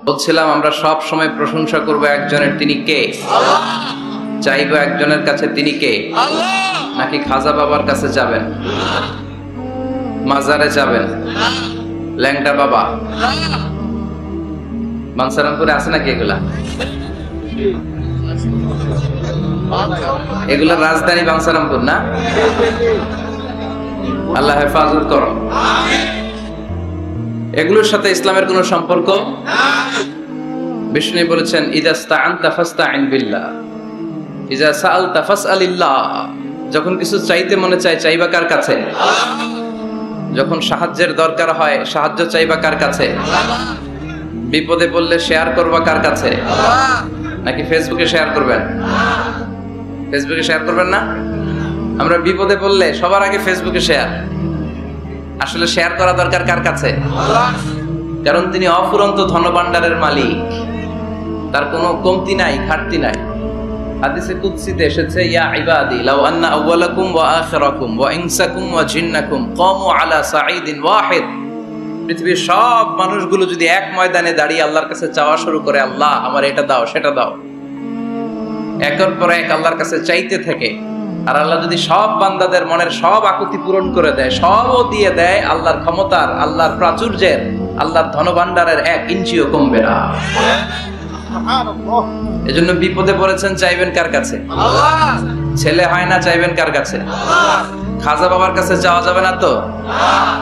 বলছিলাম আমরা সব সময় প্রশংসা করব একজনের, তিনি কে? আল্লাহ। চাইবো একজনের কাছে, তিনি কে? আল্লাহ। নাকি খাজা বাবার কাছে যাবেন, মাজারে যাবেন, ল্যাংটা বাবা? বাঞ্ছারামপুরে আছে নাকি এগুলা? এগুলা রাজধানী বাঞ্ছারামপুর না? আল্লাহ হেফাজত করো। এগুলোর সাথে ইসলামের কোন সম্পর্ক? বিষ্ণু বলেছেন, ইযা ইসতাআনতা ফাসতাইন বিল্লাহ, ইযা সাআলতা ফাসআলিল্লাহ। যখন কিছু চাইতে মনে চায়, চাইবা কার কাছে? যখন সাহায্যের দরকার হয়, সাহায্য চাইবা কার কাছে? বিপদে পড়লে শেয়ার করবা কার কাছে? নাকি ফেসবুকে শেয়ার করবেন? ফেসবুকে শেয়ার করবেন না? আমরা বিপদে পড়লে সবার আগে ফেসবুকে শেয়ার। আসলে শেয়ার করা দরকার কার কাছে? কারণ তিনি অফুরন্ত ধনভাণ্ডারের মালিক, তার কোনো কমতি নাই, ঘাটতি নাই। হাদিসে কুদসিতে এসেছে, ইয়া ইবাদি লাউ আন্না আউওয়ালাকুম ওয়া আখিরাকুম ওয়া ইনসাকুম ওয়া জিন্নাকুম কামু আলা সাঈদিন ওয়াহিদ। পৃথিবীর সব মানুষগুলো যদি এক ময়দানে দাঁড়িয়ে আল্লাহর কাছে চাওয়া শুরু করে, আল্লাহ আমার এটা দাও, সেটা দাও, একের পর এক আল্লাহর কাছে চাইতে থাকে, আর আল্লাহ যদি সব বান্দাদের মনের সব আকুতি পূরণ করে দেয়, সবও দিয়ে দেয়, আল্লাহর ক্ষমতার, আল্লাহর প্রাচুর্যের, আল্লাহর ধনভাণ্ডারের 1 ইঞ্চিও কমবে না। এজন্য বিপদে পড়েছেন, চাইবেন কার কাছে? আল্লাহ। ছেলে হয় না, চাইবেন কার কাছে? আল্লাহ। খাজা বাবার কাছে যাওয়া যাবে না তো?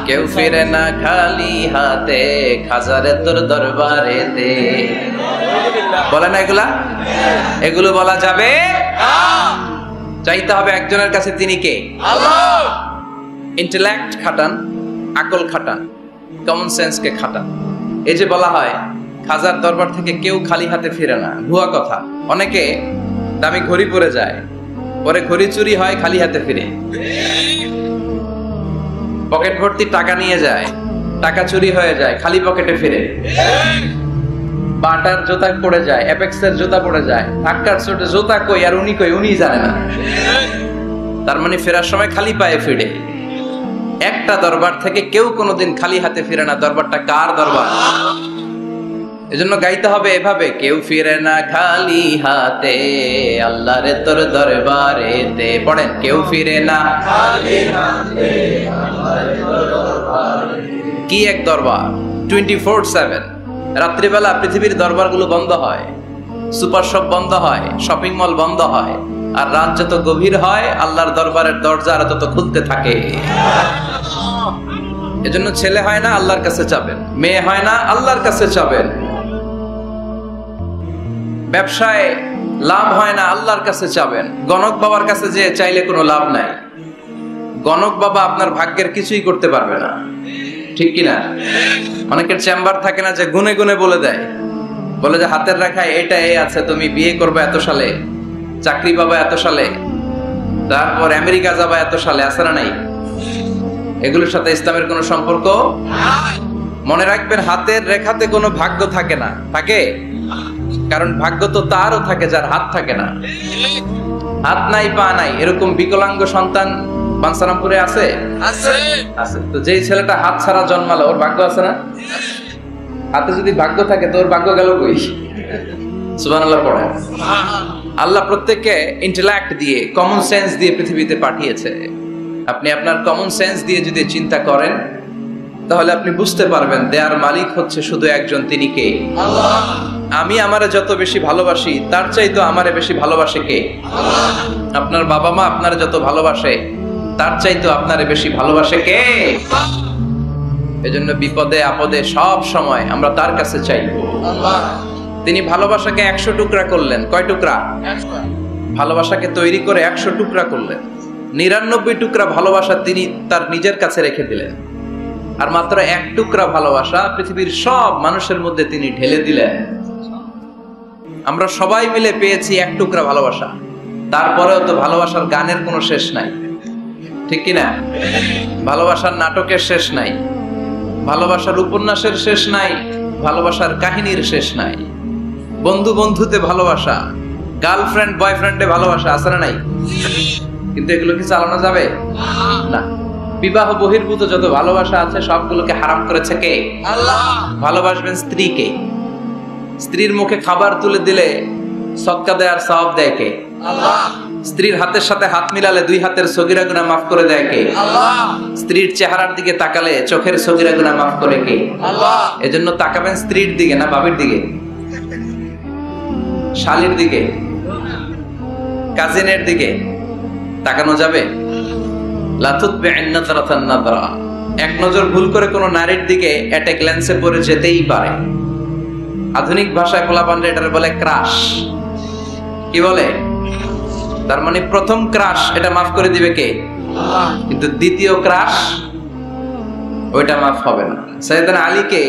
কেউ ফিরে না খালি হাতে, খাজারে তোর দরবারে দে। বলে না এগুলা? এগুলো বলা যাবে? চাইতে হবে একজনের কাছে, তিনি কে? আল্লাহ। ইন্টেলেক্ট খাটান, আকল খাটান, কমন সেন্সকে খাটান। এই যে বলা হয় খাজার দরবার থেকে কেউ খালি হাতে ফিরে না, ভুয়া কথা। অনেকে দামি ঘড়ি পরে যায়, পরে ঘড়ি চুরি হয়, খালি হাতে ফিরে। পকেট ভর্তি টাকা নিয়ে যায়, টাকা চুরি হয়ে যায়, খালি পকেটে ফিরে। বাটার জুতা পড়ে যায়, অ্যাপেক্সের জুতা পড়ে যায়, ধাক্কার চোটে জুতা কই আর উনি কই, উনি জানে না। তার মানে ফেরার সময় খালি পায়ে ফিরে। একটা দরবার থেকে কেউ কোনোদিন খালি হাতে ফিরে না। দরবারটা কার দরবার? এজন্য গাইতে হবে এভাবে, কেউ ফিরে না খালি হাতে, আল্লাহরে তোর দরবারে তে। পড়েন, কেউ ফিরে না খালি হাতে, আল্লাহরে তোর দরবারে। কি এক দরবার! 24/7। রাত্রিবেলা পৃথিবীর দরবারগুলো বন্ধ হয়, সুপার শপ বন্ধ হয়, শপিং মল বন্ধ হয়, আর রাত যত গভীর হয় আল্লাহর দরবারের দরজা তত খুলতে থাকে। এজন্য ছেলে হয় না, আল্লাহর কাছে চাবেন। মেয়ে হয় না, আল্লাহর কাছে চাবেন। ব্যবসায় লাভ হয় না, আল্লাহর কাছে চাবেন। গণক বাবার কাছে যে চাইলে কোনো লাভ নাই। গণক বাবা আপনার ভাগ্যের কিছুই করতে পারবে না, ঠিক কিনা? অনেকের চেম্বার থাকে না যে গুনে গুনে বলে দেয়, বলে যে হাতের রেখায় এটা এই আছে, তুমি বিয়ে করবে এত সালে, চাকরি পাবা এত সালে, তারপর আমেরিকা যাবা এত সালে। আছে না নাই? এগুলোর সাথে ইসলামের কোনো সম্পর্ক? মনে রাখবেন, হাতের রেখাতে কোনো ভাগ্য থাকে না। থাকে? কারণ ভাগ্য তো তারও থাকে যার হাত থাকে না। হাত নাই, পা নাই, এরকম বিকলাঙ্গ সন্তান বাঞ্ছারামপুরে আছে? আছে। তো যেই ছেলেটা হাত ছাড়া জন্মালো, ওর ভাগ্য আছে না? হাতে যদি ভাগ্য থাকে তো ওর ভাগ্য গেল কই? সুবহানাল্লাহ পড়ে। আল্লাহ প্রত্যেককে ইন্টেলেক্ট দিয়ে, কমন সেন্স দিয়ে পৃথিবীতে পাঠিয়েছে। আপনি আপনার কমন সেন্স দিয়ে যদি চিন্তা করেন, তাহলে আপনি বুঝতে পারবেন দেয়ার মালিক হচ্ছে শুধু একজন, তিনি কে? আল্লাহ। আমি আমারে যত বেশি ভালোবাসি, তার চাইতো আমারে বেশি ভালোবাসে কে? আল্লাহ। আপনার বাবা মা আপনারে যত ভালোবাসে, তার চাইতো আপনারে বেশি ভালোবাসে কে? এজন্য বিপদে আপদে সব সময় আমরা তার কাছে চাইবো। আল্লাহ। তিনি ভালোবাসাকে 100 টুকরা করলেন। কয় টুকরা? 100। ভালোবাসাকে তৈরি করে 100 টুকরা করলেন। 99 টুকরা ভালোবাসা তিনি তার নিজের কাছে রেখে দিলেন, আর মাত্র 1 টুকরা ভালোবাসা পৃথিবীর সব মানুষের মধ্যে তিনি ঢেলে দিলেন। আমরা সবাই মিলে পেয়েছি 1 টুকরা ভালোবাসা। তারপরেও তো ভালোবাসার গানের কোনো শেষ নাই, ঠিক কিনা? ভালোবাসার নাটকের শেষ নাই, ভালোবাসার উপন্যাসের শেষ নাই, ভালোবাসার কাহিনীর শেষ নাই। বন্ধু বন্ধুতে ভালোবাসা, গার্লফ্রেন্ড বয়ফ্রেন্ডে ভালোবাসা, আছে না নাই? কিন্তু এগুলো কি চালানো যাবে? না। বিবাহ বহির্ভূত যত ভালোবাসা আছে সবগুলোকে হারাম করেছে কে? আল্লাহ। ভালোবাসবেন স্ত্রীকে, স্ত্রীর মুখে খাবার তুলে দিলে সদকা দেয় আর সওয়াব দেয় কে? আল্লাহ। স্ত্রীর হাতের সাথে হাত মিলালে দুই হাতের সগীরা গুনাহ মাফ করে দেয় কে? আল্লাহ। স্ত্রীর চেহারার দিকে তাকালে চোখের সগীরা গুনাহ মাফ করে কে? আল্লাহ। এজন্য তাকাবেন স্ত্রীর দিকে না বাবির দিকে, শালীর দিকে, কাজিনের দিকে তাকানো যাবে? লা তুতবি'ন নাযরাতান নাযরা। এক নজর ভুল করে কোনো নারীর দিকে অ্যাটাক লেন্সে পড়ে যেতেই পারে। আধুনিক ভাষায় পোলাপানরা এটার বলে ক্রাশ। কি বলে? তার মানে প্রথম ক্রাশ এটা মাফ করে দিবে কে? আল্লাহ। কিন্তু দ্বিতীয় ক্রাশ ওইটা মাফ হবে না। সাইয়েদনা আলীকে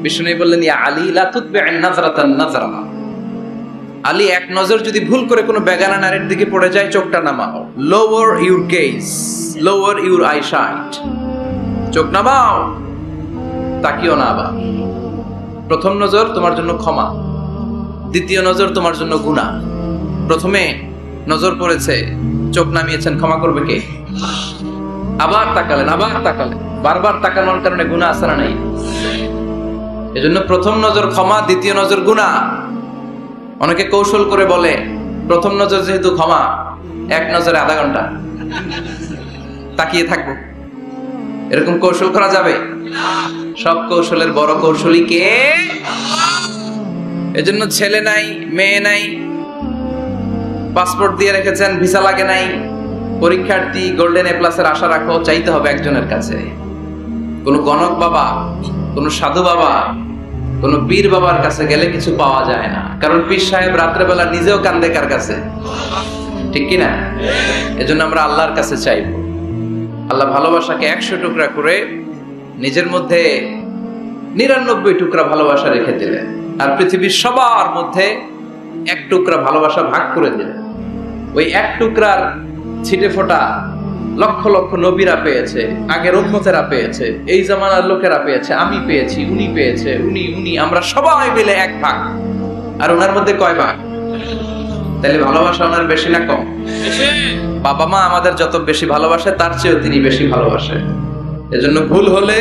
বিষ্ণু বললেন, ইয়া আলী লা তুতবি'ন নাযরাতান নাযরা। আলী, এক নজর যদি ভুল করে কোনো বেগানা নারীর দিকে পড়ে যায়, চোখটা নামাও। Lower your gaze, lower your eyesight. চোখ নামাও, তাকিও না আবার। প্রথম নজর তোমার জন্য ক্ষমা, দ্বিতীয় নজর তোমার জন্য গুনাহ। প্রথমে নজর পড়েছে, চোখ নামিয়েছেন, ক্ষমা করবে কে? আবার তাকালেন, আবার তাকালেন, বারবার তাকানোর কারণে গুনাহ আছে না নাই? এজন্য প্রথম নজর ক্ষমা, দ্বিতীয় নজর গুনাহ। অনেকে কৌশল করে বলে প্রথম নজর যেহেতু ক্ষমা, এক নজরে আধা ঘন্টা তাকিয়ে থাকবো। এরকম কৌশল করা যাবে? সব কৌশলের বড় কৌশলী কে? এজন্য ছেলে নাই, মেয়ে নাই, পাসপোর্ট দিয়ে রেখেছেন, ভিসা লাগে নাই, পরীক্ষার্থী, গোল্ডেন এ প্লাসের আশা রাখো, চাইতে হবে একজনের কাছে। কোন গণক বাবা, কোন সাধু বাবা, কোন পীর বাবার কাছে গেলে কিছু পাওয়া যায় না। কারণ পীর সাহেব রাত্রেবেলা নিজেও কান্দে কার কাছে, ঠিক কিনা? এজন্য আমরা আল্লাহর কাছে চাইব। আল্লাহ ভালোবাসাকে 100 টুকরা করে নিজের মধ্যে 99 টুকরা ভালোবাসা রেখে দিলেন, আর পৃথিবীর সবার মধ্যে 1 টুকরা ভালোবাসা ভাগ করে দিলেন। ওই 1 টুকরার ছিটে ফোটা লক্ষ লক্ষ নবীরা পেয়েছে, আগের উম্মতেরা পেয়েছে, এই জামানার লোকেরা পেয়েছে, আমি পেয়েছি, উনি পেয়েছে, উনি, আমরা সবাই মিলে 1 ভাগ। আর ওনার মধ্যে কয় ভাগ? তাহলে ভালোবাসা ওনার বেশি না কম? বাবা মা আমাদের যত বেশি ভালোবাসে, তার চেয়েও তিনি বেশি ভালোবাসে। এজন্য ভুল হলে,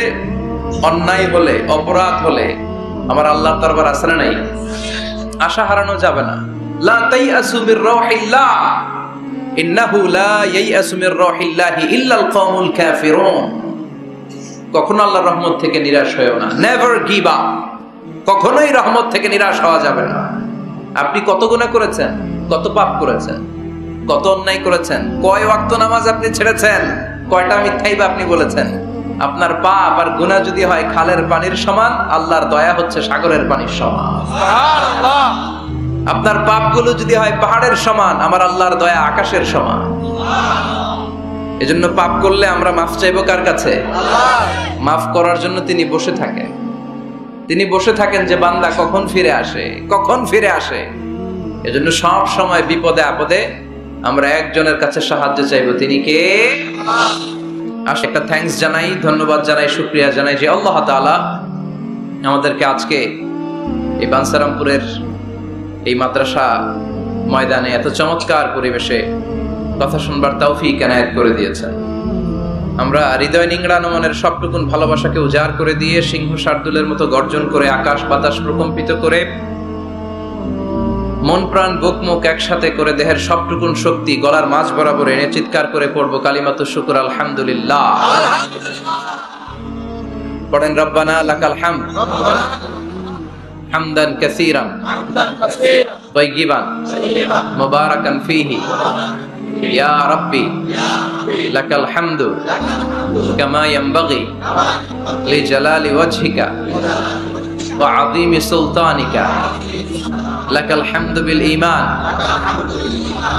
অন্যায় হলে, অপরাধ হলে আমার আল্লাহর দরবার আছে না নাই? আশা হারানো যাবে না। লা তাইয়াসু মির রাহিল্লাহ, ইন্নাহু লা ইয়াইয়াসু মির রাহিল্লাহি ইল্লাল কওমুল কাফিরুন। কখনো আল্লাহর রহমত থেকে নিরাশ হয়ো না। Never give up. কখনোই রহমত থেকে নিরাশ হওয়া যাবে না। আপনি কত গুনাহ করেছেন, কত পাপ করেছেন, কত অন্যায় করেছেন, কয় ওয়াক্ত নামাজ আপনি ছেড়েছেন, কয়টা মিথ্যাই বা আপনি বলেছেন। আপনার পাপ আর গুনাহ যদি হয় খালের পানির সমান, আল্লাহর দয়া হচ্ছে সাগরের পানির সমান। সুবহানাল্লাহ। আপনার পাপগুলো যদি হয় পাহাড়ের সমান, আমার আল্লাহর দয়া আকাশের সমান। এজন্য পাপ করলে আমরা মাফ চাইবো কার কাছে? আল্লাহ। মাফ করার জন্য তিনি বসে থাকেন। তিনি বসে থাকেন যে বান্দা কখন ফিরে আসে, কখন ফিরে আসে। এজন্য সব সময় বিপদে আপদে আমরা একজনের কাছে সাহায্য চাইবো, তিনি কে? আল্লাহ। একটা থ্যাঙ্কস জানাই, ধন্যবাদ জানাই, শুকরিয়া জানাই যে আল্লাহ তাআলা আমাদেরকে আজকে এই বানসারামপুরের এই মাদ্রাসা ময়দানে এত চমৎকার পরিবেশে কথা শুনবার তৌফিক এনায়েত করে দিয়েছেন। আমরা হৃদয় নিংড়ানো মনের সবটুকুন ভালোবাসাকে উজাড় করে দিয়ে সিংহ শার্দুলের মতো গর্জন করে আকাশ বাতাস প্রকম্পিত করে মন প্রাণ বুক মুখ একসাথে করে দেহের সবটুকুন শক্তি গলার মাঝ বরাবর এনে চিৎকার করে পড়বো কালিমাতু শুকর আলহামদুলিল্লাহ। পড়েন রব্বানা লাকাল হামদ হামদান কাসীরান তাইয়িবান মুবারাকান ফীহি ইয়া রাব্বি লাকাল হামদু কামা ইয়ানবাগি লিজালালি ওয়াজহিকা ওয়া আযীমি সুলতানিকা লাকাল হামদু বিল ঈমান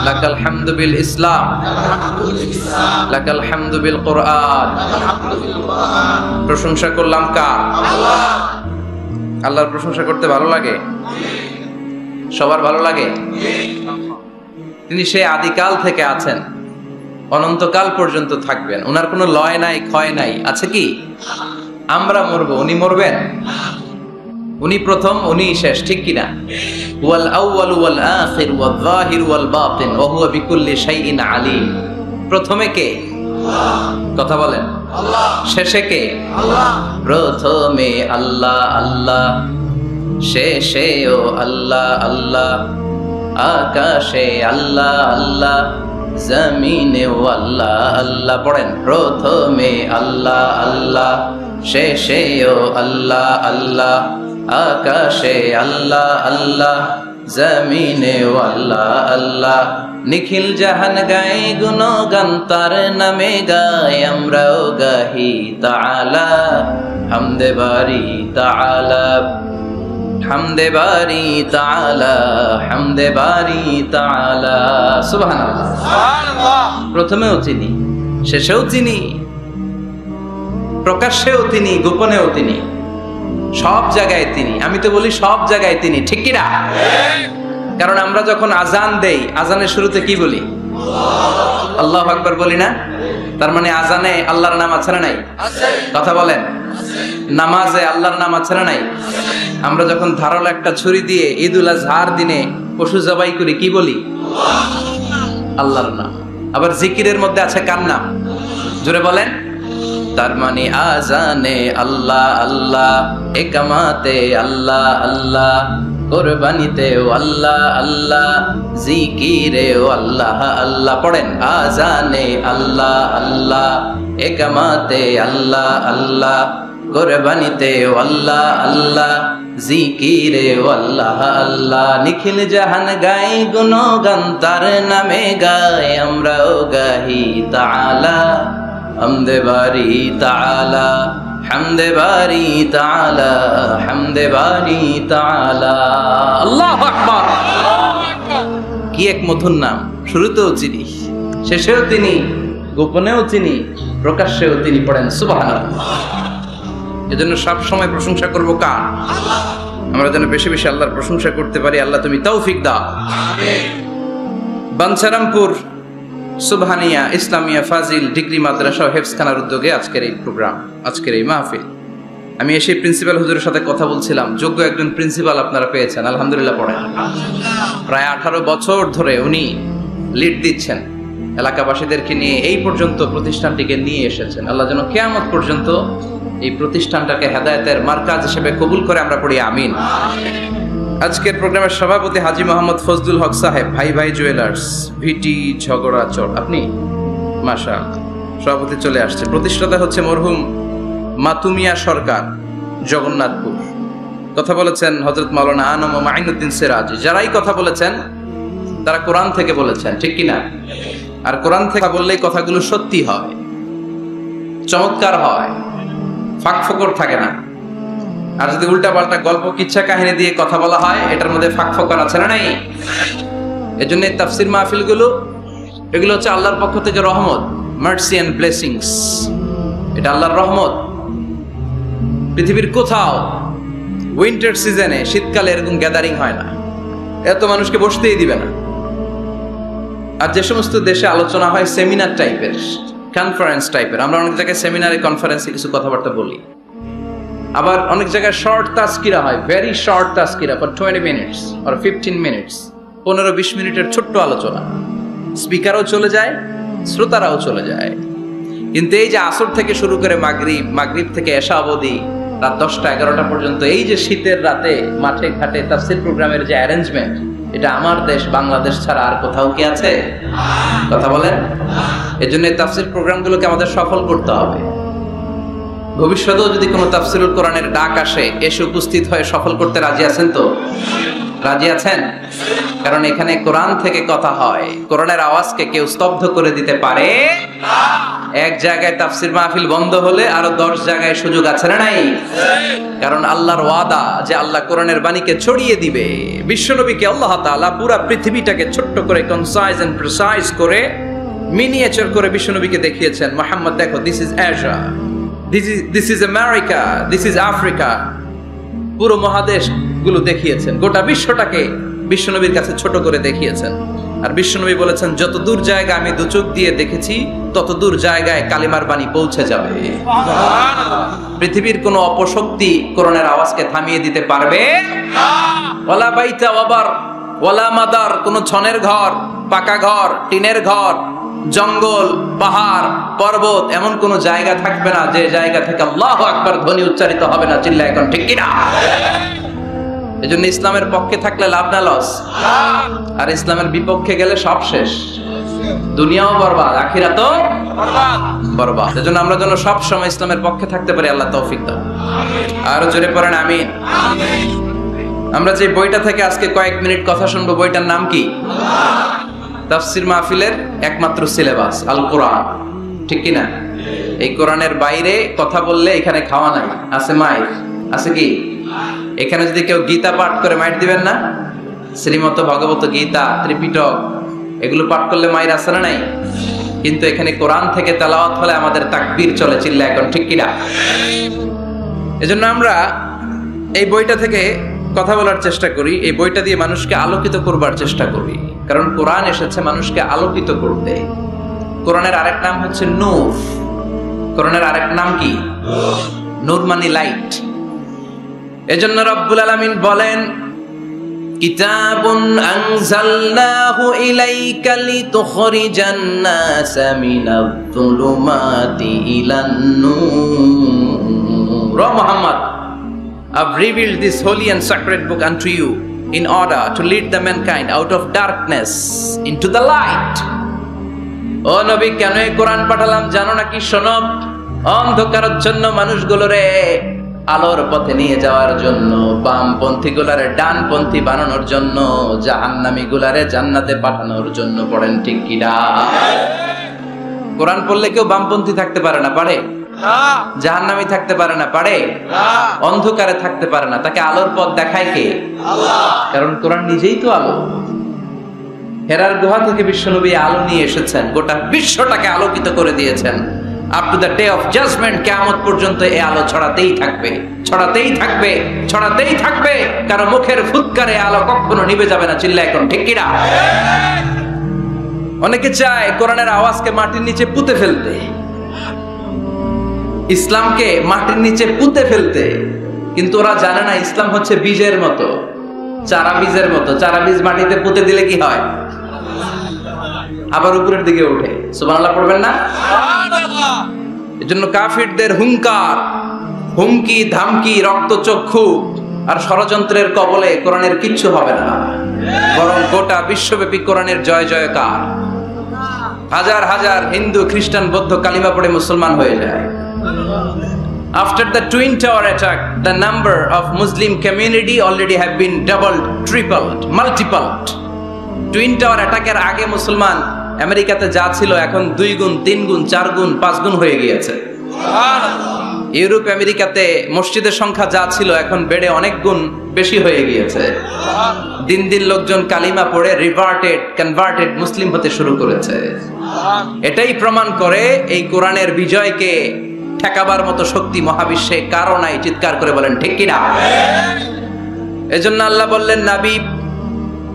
লাকাল হামদু বিল ইসলাম লাকাল হামদু বিল কুরআন। প্রশংসা করলাম কার? আল্লাহ। আল্লাহর প্রশংসা করতে ভালো লাগে? সবার ভালো লাগে? তিনি সেই আদিকাল থেকে আছেন, অনন্তকাল পর্যন্ত থাকবেন। ওনার কোনো লয় নাই, ক্ষয় নাই। আছে কি? আমরা মরবো, উনি মরবেন? উনি প্রথম, উনি শেষ, ঠিক কিনা? ওয়াল আউয়ালু ওয়াল আখির ওয়াল যাহির ওয়াল বাতিন ওয়া হুয়া বিকুল্লি শাইইন আলীম। প্রথমে কে? কথা বলেন। আল্লাহ। শেষে কে? আল্লাহ। প্রথমে আল্লাহ আল্লাহ, শেষেও আল্লাহ আল্লাহ, আকাশে আল্লাহ আল্লাহ, জমিনেও আল্লাহ আল্লাহ। পড়েন, প্রথমে আল্লাহ আল্লাহ, শেষেও আল্লাহ আল্লাহ, আকাশে আল্লাহ আল্লাহ, জমিনেও আল্লাহ আল্লাহ। নিখিল জাহান গায় গুণগান, তার নামে গায় আমরাও গাহি তাআলা। হামদে বারি তাআলা, হামদে বারি তাআলা, হামদে বারি তাআলা। সুবহানাল্লাহ, সুবহানাল্লাহ। প্রথমেও তিনি, শেষেও তিনি, প্রকাশ্যেও তিনি, গোপনেও তিনি, সব জায়গায় তিনি। আমি তো বলি সব জায়গায় তিনি, ঠিক কি না? কারণ আমরা যখন আজান দেই, আজানের শুরুতে কি বলি? আল্লাহু আকবার বলি না? তার মানে আজানে আল্লাহর নাম আছে না নাই? কথা বলেন। নামাজে আল্লাহর নাম আছে না নাই? আমরা যখন ধারালো একটা ছুরি দিয়ে ঈদুল আজহার দিনে পশু জবাই করি, কি বলি? আল্লাহর নাম। আবার জিকিরের মধ্যে আছে কার নাম? জোরে বলেন। তার মানে আজানে আল্লাহ আল্লাহ, একামাতে আল্লাহ আল্লাহ, কোরবানিতেও আল্লাহ আল্লাহ, জিকিরেও আল্লাহ আল্লাহ। পড়েন, আজানে আল্লাহ আল্লাহ, একামাতে আল্লাহ আল্লাহ, কোরবানিতেও আল্লাহ আল্লাহ, জিকিরেও আল্লাহ আল্লাহ। নিখিল জাহান গাই গুণগান, তার নামে গায় আমরাও গাহি তাআলা। হামদে বারি তাআলা, হামদে বারি তাআলা, হামদে বারি তাআলা। আল্লাহু আকবার। কি এক মধুর নাম! শুরুতেও তিনি, শেষেও তিনি, গোপনেও তিনি, প্রকাশ্যেও তিনি। পড়েন সুবহানাল্লাহ। এজন্য সব সময় প্রশংসা করব কার? আমরা যেন বেশি বেশি আল্লাহর প্রশংসা করতে পারি। আল্লাহ তুমি তৌফিক দাও। আমিন। বাঞ্ছারামপুর সুবহানিয়া ইসলামিয়া ফাজিল ডিগ্রি মাদ্রাসা ও হেফজখানার উদ্যোগে আজকের এই প্রোগ্রাম, আজকের এই মাহফিল। আমি এসে প্রিন্সিপাল হুজুরের সাথে কথা বলছিলাম। যোগ্য একজন প্রিন্সিপাল আপনারা পেয়েছেন, আলহামদুলিল্লাহ। পড়েন, প্রায় 18 বছর ধরে উনি লিড দিচ্ছেন, এলাকাবাসীদেরকে নিয়ে এই পর্যন্ত প্রতিষ্ঠানটিকে নিয়ে এসেছেন। আল্লাহ যেন কিয়ামত পর্যন্ত এই প্রতিষ্ঠানটাকে হেদায়েতের মার্কাজ হিসেবে কবুল করে, আমরা পড়ি আমিন। আজকের প্রোগ্রামের সভাপতি হাজী মোহাম্মদ ফজলুল হক সাহেব, ভাই ভাই জুয়েলার্স, ভিটি ঝগড়াচড়। আপনি মাশাআল্লাহ, সভাপতি চলে আসছে। প্রতিষ্ঠাতা হচ্ছে মরহুম মাতুমিয়া সরকার, জগন্নাথপুর। কথা বলেছেন হযরত মাওলানা আনম ও মাইনুদ্দিন সিরাজি। যারাই কথা বলেছেন তারা কোরআন থেকে বলেছেন, ঠিক কি না? আর কোরআন থেকে বললেই কথাগুলো সত্যি হয়, চমৎকার হয়, ফাঁকফোকর থাকে না। আর যদি উল্টা পাল্টা গল্প কিচ্ছা কাহিনী দিয়ে কথা বলা হয়, এটার মধ্যে ফাঁকফোকর আছে না নাই? এজন্য তাফসীর মাহফিলগুলো, এগুলো হচ্ছে আল্লাহর পক্ষ থেকে রহমত, মার্সি এন্ড ব্লেসিংস। এটা আল্লাহর রহমত। পৃথিবীর কোথাও উইন্টার সিজনে, শীতকালে এরকম গ্যাদারিং হয় না, এত মানুষকে বসতেই দিবে না। আর যে সমস্ত দেশে আলোচনা হয় সেমিনার টাইপের, কনফারেন্স টাইপের, আমরা অনেক জায়গায় সেমিনারে কনফারেন্সে কিছু কথাবার্তা বলি। আবার অনেক জায়গায় শর্ট তাজকিরা হয়, very short Tazkira for 20 minutes or 15 minutes, 15-20 মিনিটের ছোট্ট আলোচনা। স্পিকারও চলে যায়, শ্রোতারাও চলে যায়। কিন্তু এই যে আসর থেকে শুরু করে মাগরিব, মাগরিব থেকে এশা অবধি রাত 10টা-11টা পর্যন্ত, এই যে শীতের রাতে মাঠে ঘাটে তাফসীর প্রোগ্রামের যে অ্যারেঞ্জমেন্ট, এটা আমার দেশ বাংলাদেশ ছাড়া আর কোথাও কি আছে? কথা বলেন। এজন্য তাফসীর প্রোগ্রামগুলোকে আমাদের সফল করতে হবে। ভবিষ্যতেও যদি কোনো তাফসীরুল কোরআনের ডাক আসে, এসে উপস্থিত হয়ে সফল করতে রাজি আছেন তো? রাজি আছেন? কারণ এখানে কোরআন থেকে কথা হয়। কোরআনের আওয়াজকে কেউ স্তব্ধ করে দিতে পারে না। এক জায়গায় তাফসীর মাহফিল বন্ধ হলে আরো 10 জায়গায় সুযোগ আছে না নাই? কারণ আল্লাহর ওয়াদা যে আল্লাহ কোরআনের বাণীকে ছড়িয়ে দিবে। বিশ্বনবীকে আল্লাহ তাআলা পুরো পৃথিবীটাকে ছোট্ট করে, কনসাইজ এন্ড প্রিসাইজ করে, মিনিয়েচার করে বিশ্বনবীকে দেখিয়েছেন। মুহাম্মদ দেখো, this is Asia, this is America, this is Africa. পুরো মহাদেশ গুলো দেখিয়েছেন, গোটা বিশ্বটাকে বিশ্বনবীর কাছে ছোট করে দেখিয়েছেন। আর বিশ্বনবী বলেছেন, যত দূর জায়গা আমি দু চোখ দিয়ে দেখেছি, তত দূর জায়গায় কালিমার বাণী পৌঁছে যাবে। পৃথিবীর কোনো অপশক্তি কোরআনের আওয়াজকে থামিয়ে দিতে পারবে না। ওয়ালা বাইতা ওয়াবার ওয়ালা মাদার, কোনো ছনের ঘর, পাকা ঘর, টিনের ঘর, জঙ্গল, পাহাড়, পর্বত, এমন কোন জায়গা থাকবে না যে জায়গা থেকে আল্লাহু আকবার ধ্বনি উচ্চারিত হবে না। চিল্লায় এখন ঠিক কিনা? এজন্য ইসলামের পক্ষে থাকলে লাভ না লস? আর ইসলামের বিপক্ষে গেলে সব শেষ, দুনিয়াও বরবাদ, আখিরাতও বরবাদ। এজন্য আমরা যেন সব সময় ইসলামের পক্ষে থাকতে পারি, আল্লাহ তৌফিক দাও। আরো জোরে পড়েন আমিন। আমরা যে বইটা থেকে আজকে কয়েক মিনিট কথা শুনবো, বইটার নাম কি? তাফসীর মাহফিলের একমাত্র সিলেবাস আল কোরআন, ঠিক কি না? এই কোরআনের বাইরে কথা বললে এখানে খাওয়া নাই, আছে মাইর, আছে কি? এখানে যদি কেউ গীতা পাঠ করে মাইর দিবেন না? শ্রীমত ভগবত গীতা, ত্রিপিটক এগুলো পাঠ করলে মাইর আছে না নাই? কিন্তু এখানে কোরআন থেকে তেলাওয়াত হলে আমাদের তাকবীর চলে, চিল্লা এখন, ঠিক কি না? এজন্য আমরা এই বইটা থেকে কথা বলার চেষ্টা করি, এই বইটা দিয়ে মানুষকে আলোকিত করবার চেষ্টা করি, কারণ কোরআন এসেছে মানুষকে আলোকিত করতে। কোরআনের আরেক নাম হচ্ছে নূর। কোরআনের আরেক নাম কি? নূর মানে লাইট। এজন্য রব্বুল আলামিন বলেন, কিতাবুন আনজালনাহু ইলাইকা লিতুখরিজান NASA Minaj যুলুমাতি ইলান Noor. O Muhammad, I've revealed this holy and sacred book unto you in order to lead the mankind out of darkness into the light. ও নবী, কেন এই কোরআন পাঠালাম জানো নাকি? শোনো, অন্ধকারের জন্য মানুষগুলোরে আলোর পথে নিয়ে যাওয়ার জন্য, বামপন্থী গুলারে ডানপন্থী বানানোর জন্য, জাহান্নামী গুলারে জান্নাতে পাঠানোর জন্য। পড়েন ঠিক কি না? কোরআন পড়লে কেউ বামপন্থী থাকতে পারে না, পারে? জাহান্নামী থাকতে পারে না, পারে? অন্ধকারে থাকতে পারে না। তাকে আলোর পথ দেখায় কে? আল্লাহ। কারণ কোরআন নিজেই তো আলো। হেরার গুহা থেকে বিশ্বনবী আলো নিয়ে এসেছেন, গোটা বিশ্বটাকে আলোকিত করে দিয়েছেন। Up to the day of judgement, কিয়ামত পর্যন্ত এই আলো ছড়াতেই থাকবে, ছড়াতেই থাকবে, ছড়াতেই থাকবে। কারো মুখের ফুৎকারে আলো কখনো নিভে যাবে না, চিল্লা এখন, ঠিক কি না? অনেকে চায় কোরআনের আওয়াজকে মাটির নিচে পুঁতে ফেলতে, ইসলামকে মাটির নিচে পুঁতে ফেলতে, কিন্তু ওরা জানে না ইসলাম হচ্ছে বীজের মতো, চারা বীজের মতো। চারা বীজ মাটিতে পুঁতে দিলে কি হয়? আবার উপরের দিকে ওঠে। সুবহানাল্লাহ পড়বেন না? এজন্য কাফিরদের হুঙ্কার, হুমকি, ধামকি, রক্তচক্ষু আর ষড়যন্ত্রের কবলে কোরআনের কিচ্ছু হবে না, বরং গোটা বিশ্বব্যাপী কোরআনের জয় জয়কার। হাজার হাজার হিন্দু, খ্রিস্টান, বৌদ্ধ কালিমা পড়ে মুসলমান হয়ে যায়। After the Twin Tower attack, the number of Muslim community already have been doubled, tripled, multiplied. Twin Tower attack এর আগে মুসলমান আমেরিকাতে যা ছিল এখন 2 গুণ, 3 গুণ, 4 গুণ, 5 গুণ হয়ে গিয়েছে। ইউরোপ আমেরিকাতে মসজিদের সংখ্যা যা ছিল এখন বেড়ে অনেক গুণ বেশি হয়ে গিয়েছে। দিন দিন লোকজন কালিমা পড়ে কনভার্টেড মুসলিম হতে শুরু করেছে। এটাই প্রমাণ করে এই কোরআনের বিজয়কে ঠেকাবার মতো শক্তি মহাবিশ্বে কারো নাই। চিৎকার করে বলেন ঠিক কিনা? এজন্য আল্লাহ বললেন, নবী,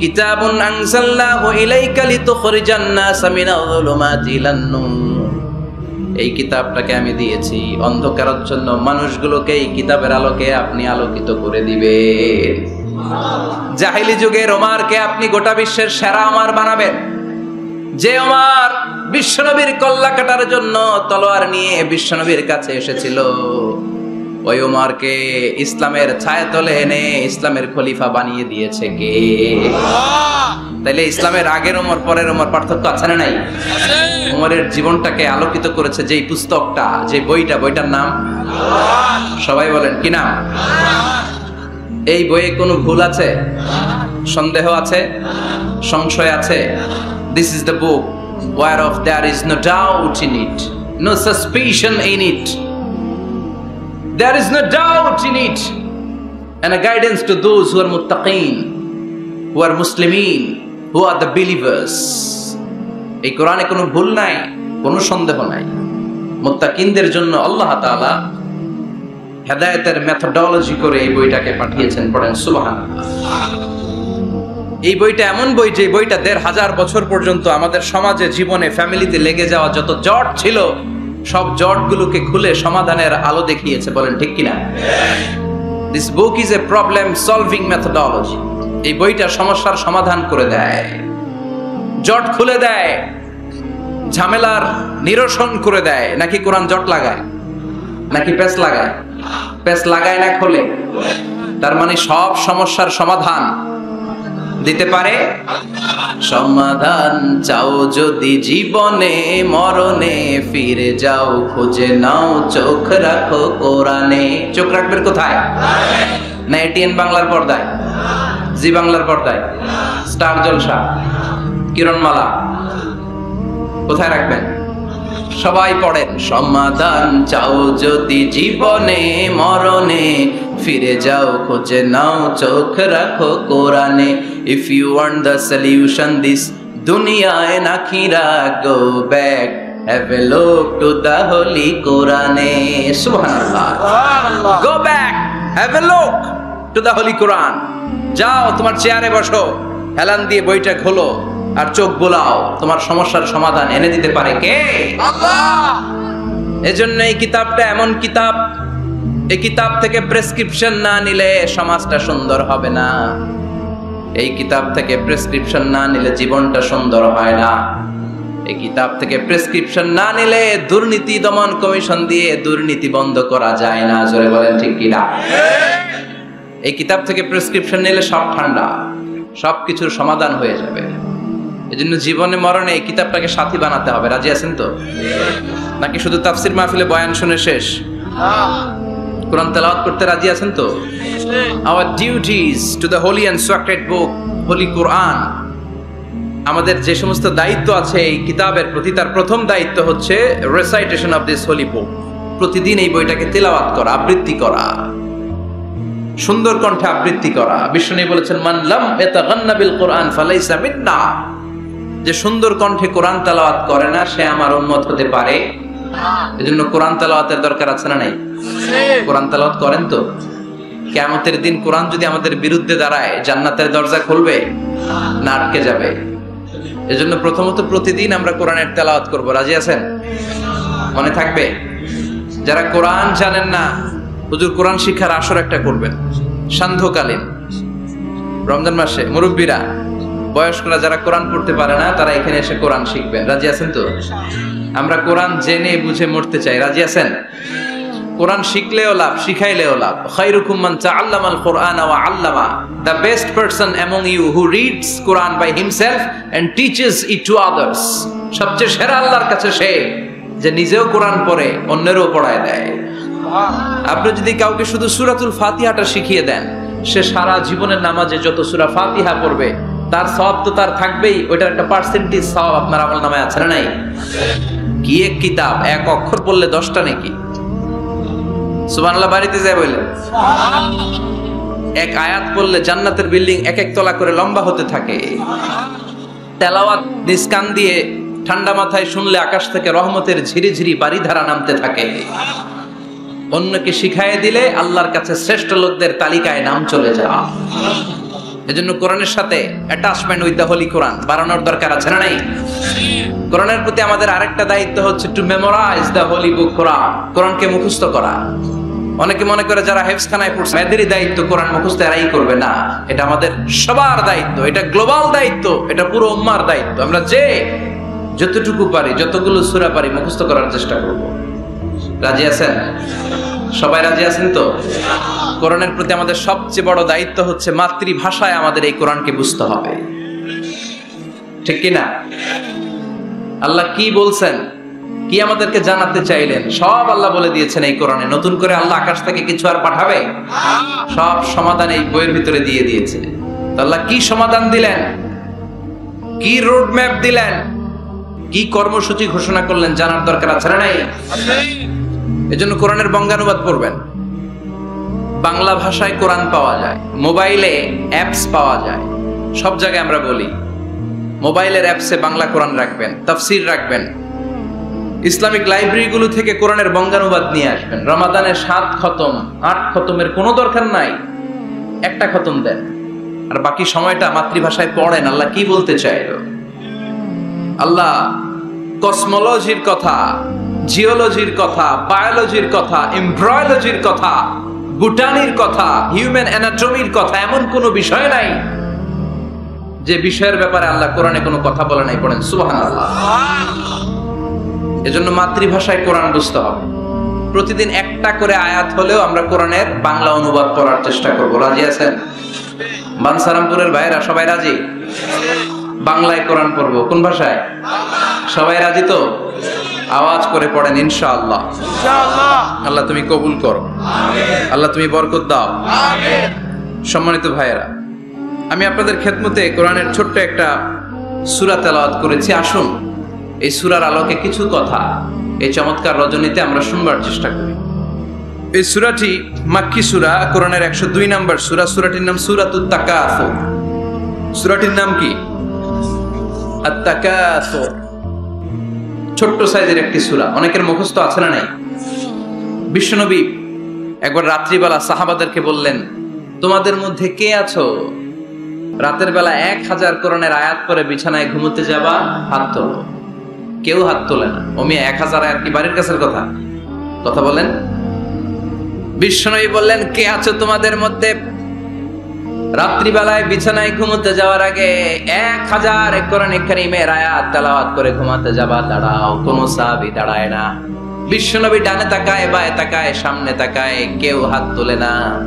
কিতাবুন আনজালনাহু ইলাইকা লিতুখরিজান নাসা মিনাজ যুলুমাতি ইলান নূর। এই কিতাবটাকে আমি দিয়েছি অন্ধকারের জন্য, মানুষগুলোকে এই কিতাবের আলোকে আপনি আলোকিত করে দিবেন। জাহেলি যুগের ওমরকে আপনি গোটা বিশ্বের সেরা ওমর বানাবেন। যে ওমর বিশ্বনবীর কল্লা কাটার জন্য তলোয়ার নিয়ে বিশ্বনবীর কাছে এসেছিল, ওই ওমরকে ইসলামের ছায়াতলে এনে ইসলামের খলিফা বানিয়ে দিয়েছে কে? তাইলে ইসলামের আগের ওমর পরের ওমর পার্থক্য আছে না নাই? ওমরের জীবনটাকে আলোকিত করেছে যেই পুস্তকটা, যে বইটার নাম সবাই বলেন কি নাম? এই বইয়ে কোনো ভুল আছে? সন্দেহ আছে? সংশয় আছে? This is the book whereof there is no doubt in it, no suspicion in it. There is no doubt in it, and a guidance to those who are muttaqeen, who are Muslimin, who are the believers. এই কোরআনে কোনো ভুল নাই, কোনো সন্দেহ নাই। মুত্তাকিনদের জন্য আল্লাহ তাআলা হেদায়েতের মেথোডোলজি করে এই বইটাকে পাঠিয়েছেন। পড়েন সুবহানাল্লাহ। এই বইটা এমন বই, যে বইটা 1500 বছর পর্যন্ত আমাদের সমাজে, জীবনে, ফ্যামিলিতে লেগে যাওয়া যত জট ছিল সব জটগুলোকে খুলে সমাধানের আলো দেখিয়েছে। বলেন ঠিক কিনা? This book is a problem solving methodology. এই বইটা সমস্যার সমাধান করে দেয়, জট খুলে দেয়, ঝামেলার নিরসন করে দেয়। নাকি কোরআন জট লাগায়? নাকি পেঁচ লাগায়? পেঁচ লাগায় না খোলে? তার মানে সব সমস্যার সমাধান দিতে পারে। সমাধান চাও যদি জীবনে মরণে, ফিরে যাও খুঁজে নাও, চোখ রাখো কোরআনে। চোখ রাখবেন কোথায়? না এটিএন বাংলার পর্দায়, জি বাংলার পর্দায়, স্টার জলসা, কিরণমালা, কোথায় রাখবেন? সবাই পড়েন। সমাধান চাও যদি জীবনে মরণে, ফিরে যাও খুঁজে নাও, চোখ রাখো কোরআনে। If you want the solution this dunya and akhirah, go back, have a look to the holy Quran. Subhanallah, go back, have a look to the holy Quran. যাও তোমার চেয়ারে বসো, হেলান দিয়ে বইটা খোলো আর চোখ বোলাও, তোমার সমস্যার সমাধান এনে দিতে পারে কে? আল্লাহ। এজন্য এই কিতাবটা এমন কিতাব, এই কিতাব থেকে প্রেসক্রিপশন না নিলে সমাজটা সুন্দর হবে না। এই কিতাব থেকে প্রেসক্রিপশন না নিলে জীবনটা সুন্দর হয় না। এই কিতাব থেকে প্রেসক্রিপশন না নিলে দুর্নীতি দমন কমিশন দিয়ে দুর্নীতি বন্ধ করা যায় না। জোরে বলেন ঠিক কিনা? এই কিতাব থেকে প্রেসক্রিপশন নিলে সব ঠান্ডা, সবকিছুর সমাধান হয়ে যাবে। এজন্য জীবনে মরণে এই কিতাবটাকে সাথী বানাতে হবে। রাজি আছেন তো? নাকি শুধু তাফসির মাহফিলে বয়ান শুনে শেষ? কোরআন তেলাওয়াত করতে রাজি আছেন তো? Our duties to the holy and sacred book, holy Quran. আমাদের যে সমস্ত দায়িত্ব আছে এই কিতাবের প্রতি, তার প্রথম দায়িত্ব হচ্ছে recitation of this holy book. প্রতিদিন এই বইটাকে তেলাওয়াত করা, আবৃত্তি করা, সুন্দর কণ্ঠে আবৃত্তি করা। বিষ্ণু বলেছেন, মান লাম ইয়াতাগান্না বিল কোরআন ফালাইসা মিন্না। যে সুন্দর কণ্ঠে কোরআন তেলাওয়াত করে না, সে আমার উম্মত হতে পারে। এজন্য কোরআন তেলাওয়াতের দরকার আছে না নাই? কোরআন তেলাওয়াত করেন তো? কিয়ামতের দিন কোরআন যদি আমাদের বিরুদ্ধে দাঁড়ায়, জান্নাতের দরজা খুলবে না আটকে যাবে? এজন্য প্রথমত প্রতিদিন আমরা কোরআনের তেলাওয়াত করব। রাজি আছেন? মনে থাকবে? যারা কোরআন জানেন না, হুজুর কোরআন শিক্ষার আসর একটা করবেন সান্ধ্যকালীন রমজান মাসে। মুরব্বীরা, বয়স্করা যারা কোরআন পড়তে পারে না, তারা এখানে এসে কোরআন শিখবেন। রাজি আছেন তো? আমরা কোরআন জেনে বুঝে মরতে চাই। রাজি আছেন? কোরআন শিখলেও লাভ, শিখাইলেও লাভ। খায়রুকুম মান তাআল্লামাল কুরআনা ওয়া আল্লামা। The best person among you who reads Quran by himself and teaches it to others. সবচেয়ে সেরা আল্লাহর কাছে সে যে নিজেও কোরআন পড়ে অন্যেরও পড়ায় দেয়। আপনি যদি কাউকে শুধু সূরাতুল ফাতিহাটা শিখিয়ে দেন, সে সারা জীবনের নামাজে যত সূরা ফাতিহা পড়বে তার সওয়াব তো তার থাকবেই, ওইটার একটা পার্সেন্টেজ সওয়াব আপনার আমলনামায় আছে না নাই? কি এক কিতাব, এক অক্ষর পড়লে 10টা নাকি? সুবহানাল্লাহ বাড়িতে যায় বললেন। এক আয়াত পড়লে জান্নাতের বিল্ডিং এক এক তলা করে লম্বা হতে থাকে। তেলাওয়াত নিজ কান দিয়ে ঠান্ডা মাথায় শুনলে আকাশ থেকে রহমতের ঝিরিঝিরি বারিধারা নামতে থাকে। অন্যকে শিখাইয়ে দিলে আল্লাহর কাছে শ্রেষ্ঠ লোকদের তালিকায় নাম চলে যায়। এজন্য কোরআনের সাথে অ্যাটাচমেন্ট উইথ দ্য হোলি কোরআন বাড়ানোর দরকার আছে না নাই? কোরআনের প্রতি আমাদের আরেকটা দায়িত্ব হচ্ছে টু মেমোরাইজ দ্য হোলি বুক কোরআন। কোরআনকে মুখস্থ করা। অনেকে মনে করে যারা হেফজখানায় পড়ছে এদেরই দায়িত্ব কোরআন মুখস্থ, এরাই করবে না। এটা আমাদের সবার দায়িত্ব, এটা গ্লোবাল দায়িত্ব, এটা পুরো উম্মার দায়িত্ব। আমরা যে যতটুকু পারি, যতগুলো সূরা পারি মুখস্থ করার চেষ্টা করব। রাজি আছেন? সবাই রাজি আছেন তো? কোরআনের প্রতি আমাদের সবচেয়ে বড় দায়িত্ব হচ্ছে মাতৃভাষায় আমাদের এই কোরআনকে বুঝতে হবে। ঠিক কি না? আল্লাহ কি বলছেন, কি আমাদেরকে জানাতে চাইলেন, সব আল্লাহ বলে দিয়েছেন এই কোরআনে। নতুন করে আল্লাহ আকাশ থেকে কিছু আর পাঠাবে? সব সমাধান এই বইয়ের ভিতরে দিয়ে দিয়েছে। আল্লাহ কি সমাধান দিলেন, কি রোড ম্যাপ দিলেন, কি কর্মসূচি ঘোষণা করলেন, জানার দরকার আছে না নাই? এজন্য কোরআনের বঙ্গানুবাদ পড়বেন। বাংলা ভাষায় কোরআন পাওয়া যায়, মোবাইলে অ্যাপস পাওয়া যায়। সব জায়গায় আমরা বলি মোবাইলের অ্যাপসে বাংলা কোরআন রাখবেন, তাফসীর রাখবেন। ইসলামিক লাইব্রেরিগুলো থেকে কোরআনের বঙ্গানুবাদ নিয়ে আসবেন। রমাদানের 7 খতম 8 খতমের কোনো দরকার নাই, একটা খতম দেন আর বাকি সময়টা মাতৃভাষায় পড়েন। আল্লাহ কি বলতে চাইলো? আল্লাহ কসমোলজির কথা, জিওলজির কথা, বায়োলজির কথা, এমব্রয়োলজির কথা, বুটানির কথা, হিউম্যান অ্যানাটমির কথা, এমন কোনো বিষয় নাই যে বিষয়ের ব্যাপারে আল্লাহ কোরআনে কোনো কথা বলে নাই। পড়েন সুবহানাল্লাহ। এজন্য মাতৃভাষায় কোরআন বুঝতে হবে। প্রতিদিন একটা করে আয়াত হলেও আমরা কোরআনের বাংলা অনুবাদ পড়ার চেষ্টা করব। রাজি আছেন? বানসারামপুরের ভাইরা সবাই রাজি? বাংলায় কোরআন পড়বো। কোন ভাষায়? সবাই রাজি তো? আওয়াজ করে পড়েন ইনশাআল্লাহ। আল্লাহ তুমি কবুল করো, আল্লাহ তুমি বরকত দাও। সম্মানিত ভাইয়েরা, আমি আপনাদের খেদমতে কোরআনের ছোট্ট একটা সূরা তেলাওয়াত করেছি। আসুন এই সূরার আলোকে কিছু কথা এই চমৎকার রজনীতে আমরা শুনবার চেষ্টা করি। এই সূরাটি মাক্কি সূরা, কোরআনের 102 নম্বর সূরা। সূরাটির নাম সূরাতুত তাকাসুর। সূরাটির নাম কি? আত-তাকাসুর। ছোট্ট সাইজের একটি সূরা, অনেকের মুখস্থ আছে না নাই? বিশ্বনবী একবার রাত্রিবেলা সাহাবাদেরকে বললেন, তোমাদের মধ্যে কে আছো রাতের বেলা 1000 কোরআনের আয়াত পরে বিছানায় ঘুমোতে যাবা? হাত তোলো। কেউ হাত তোলে না। ওমি 1000 আয়াত কি বাড়ির কাছের কথা? কথা বলেন। বিশ্বনবী বললেন, কে আছো তোমাদের মধ্যে রাত্রিবেলায় বিছানায় ঘুমোতে যাওয়ার আগে 1000 কোরআন কারীমের আয়াত তেলাওয়াত করে ঘুমাতে যাবা? দাঁড়াও। কোন সাহাবী দাঁড়ায় না। বিশ্বনবী ডানে তাকায়, বায়ে তাকায়, সামনে তাকায়, কেউ হাত তোলে না।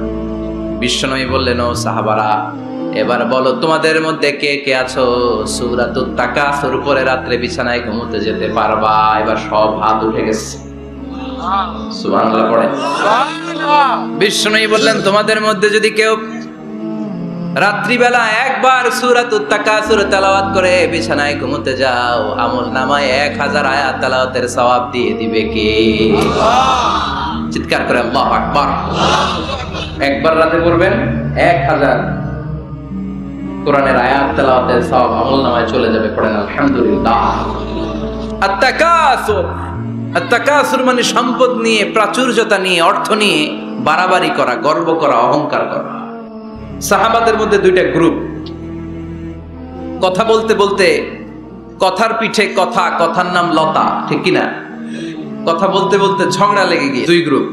বিশ্বনবী বললেন, ও সাহাবারা, এবার বলো তোমাদের মধ্যে কে কে আছো সূরাতুত তাকাসুর পরে রাত্রে বিছানায় ঘুমোতে যেতে পারবা? এবার সব হাত উঠে গেছে। সুবহানাল্লাহ পড়েন। বিশ্বনবী বললেন, তোমাদের মধ্যে যদি কেউ রাত্রিবেলা একবার সূরাতুত তাকাসুর তেলাওয়াত করে বিছানায় ঘুমোতে যাও, আমল নামায় 1000 আয়াত তেলাওয়াতের সওয়াব দিয়ে দিবে কে? চিৎকার করে আল্লাহু আকবার। একবার রাতে পড়বেন 1000 কোরআনের আয়াত তেলাওয়াতের সওয়াব আমল নামায় চলে যাবে। পড়েন আলহামদুলিল্লাহ। আত-তাকাসুর, আত-তাকাসুর মানে সম্পদ নিয়ে, প্রাচুর্যতা নিয়ে, অর্থ নিয়ে বাড়াবাড়ি করা, গর্ব করা, অহংকার করা। সাহাবাদের মধ্যে দুইটা গ্রুপ, কথা বলতে বলতে কথার পিঠে কথা, কথার নাম লতা, ঠিক কিনা? কথা বলতে বলতে ঝগড়া লেগে গিয়ে দুই গ্রুপ।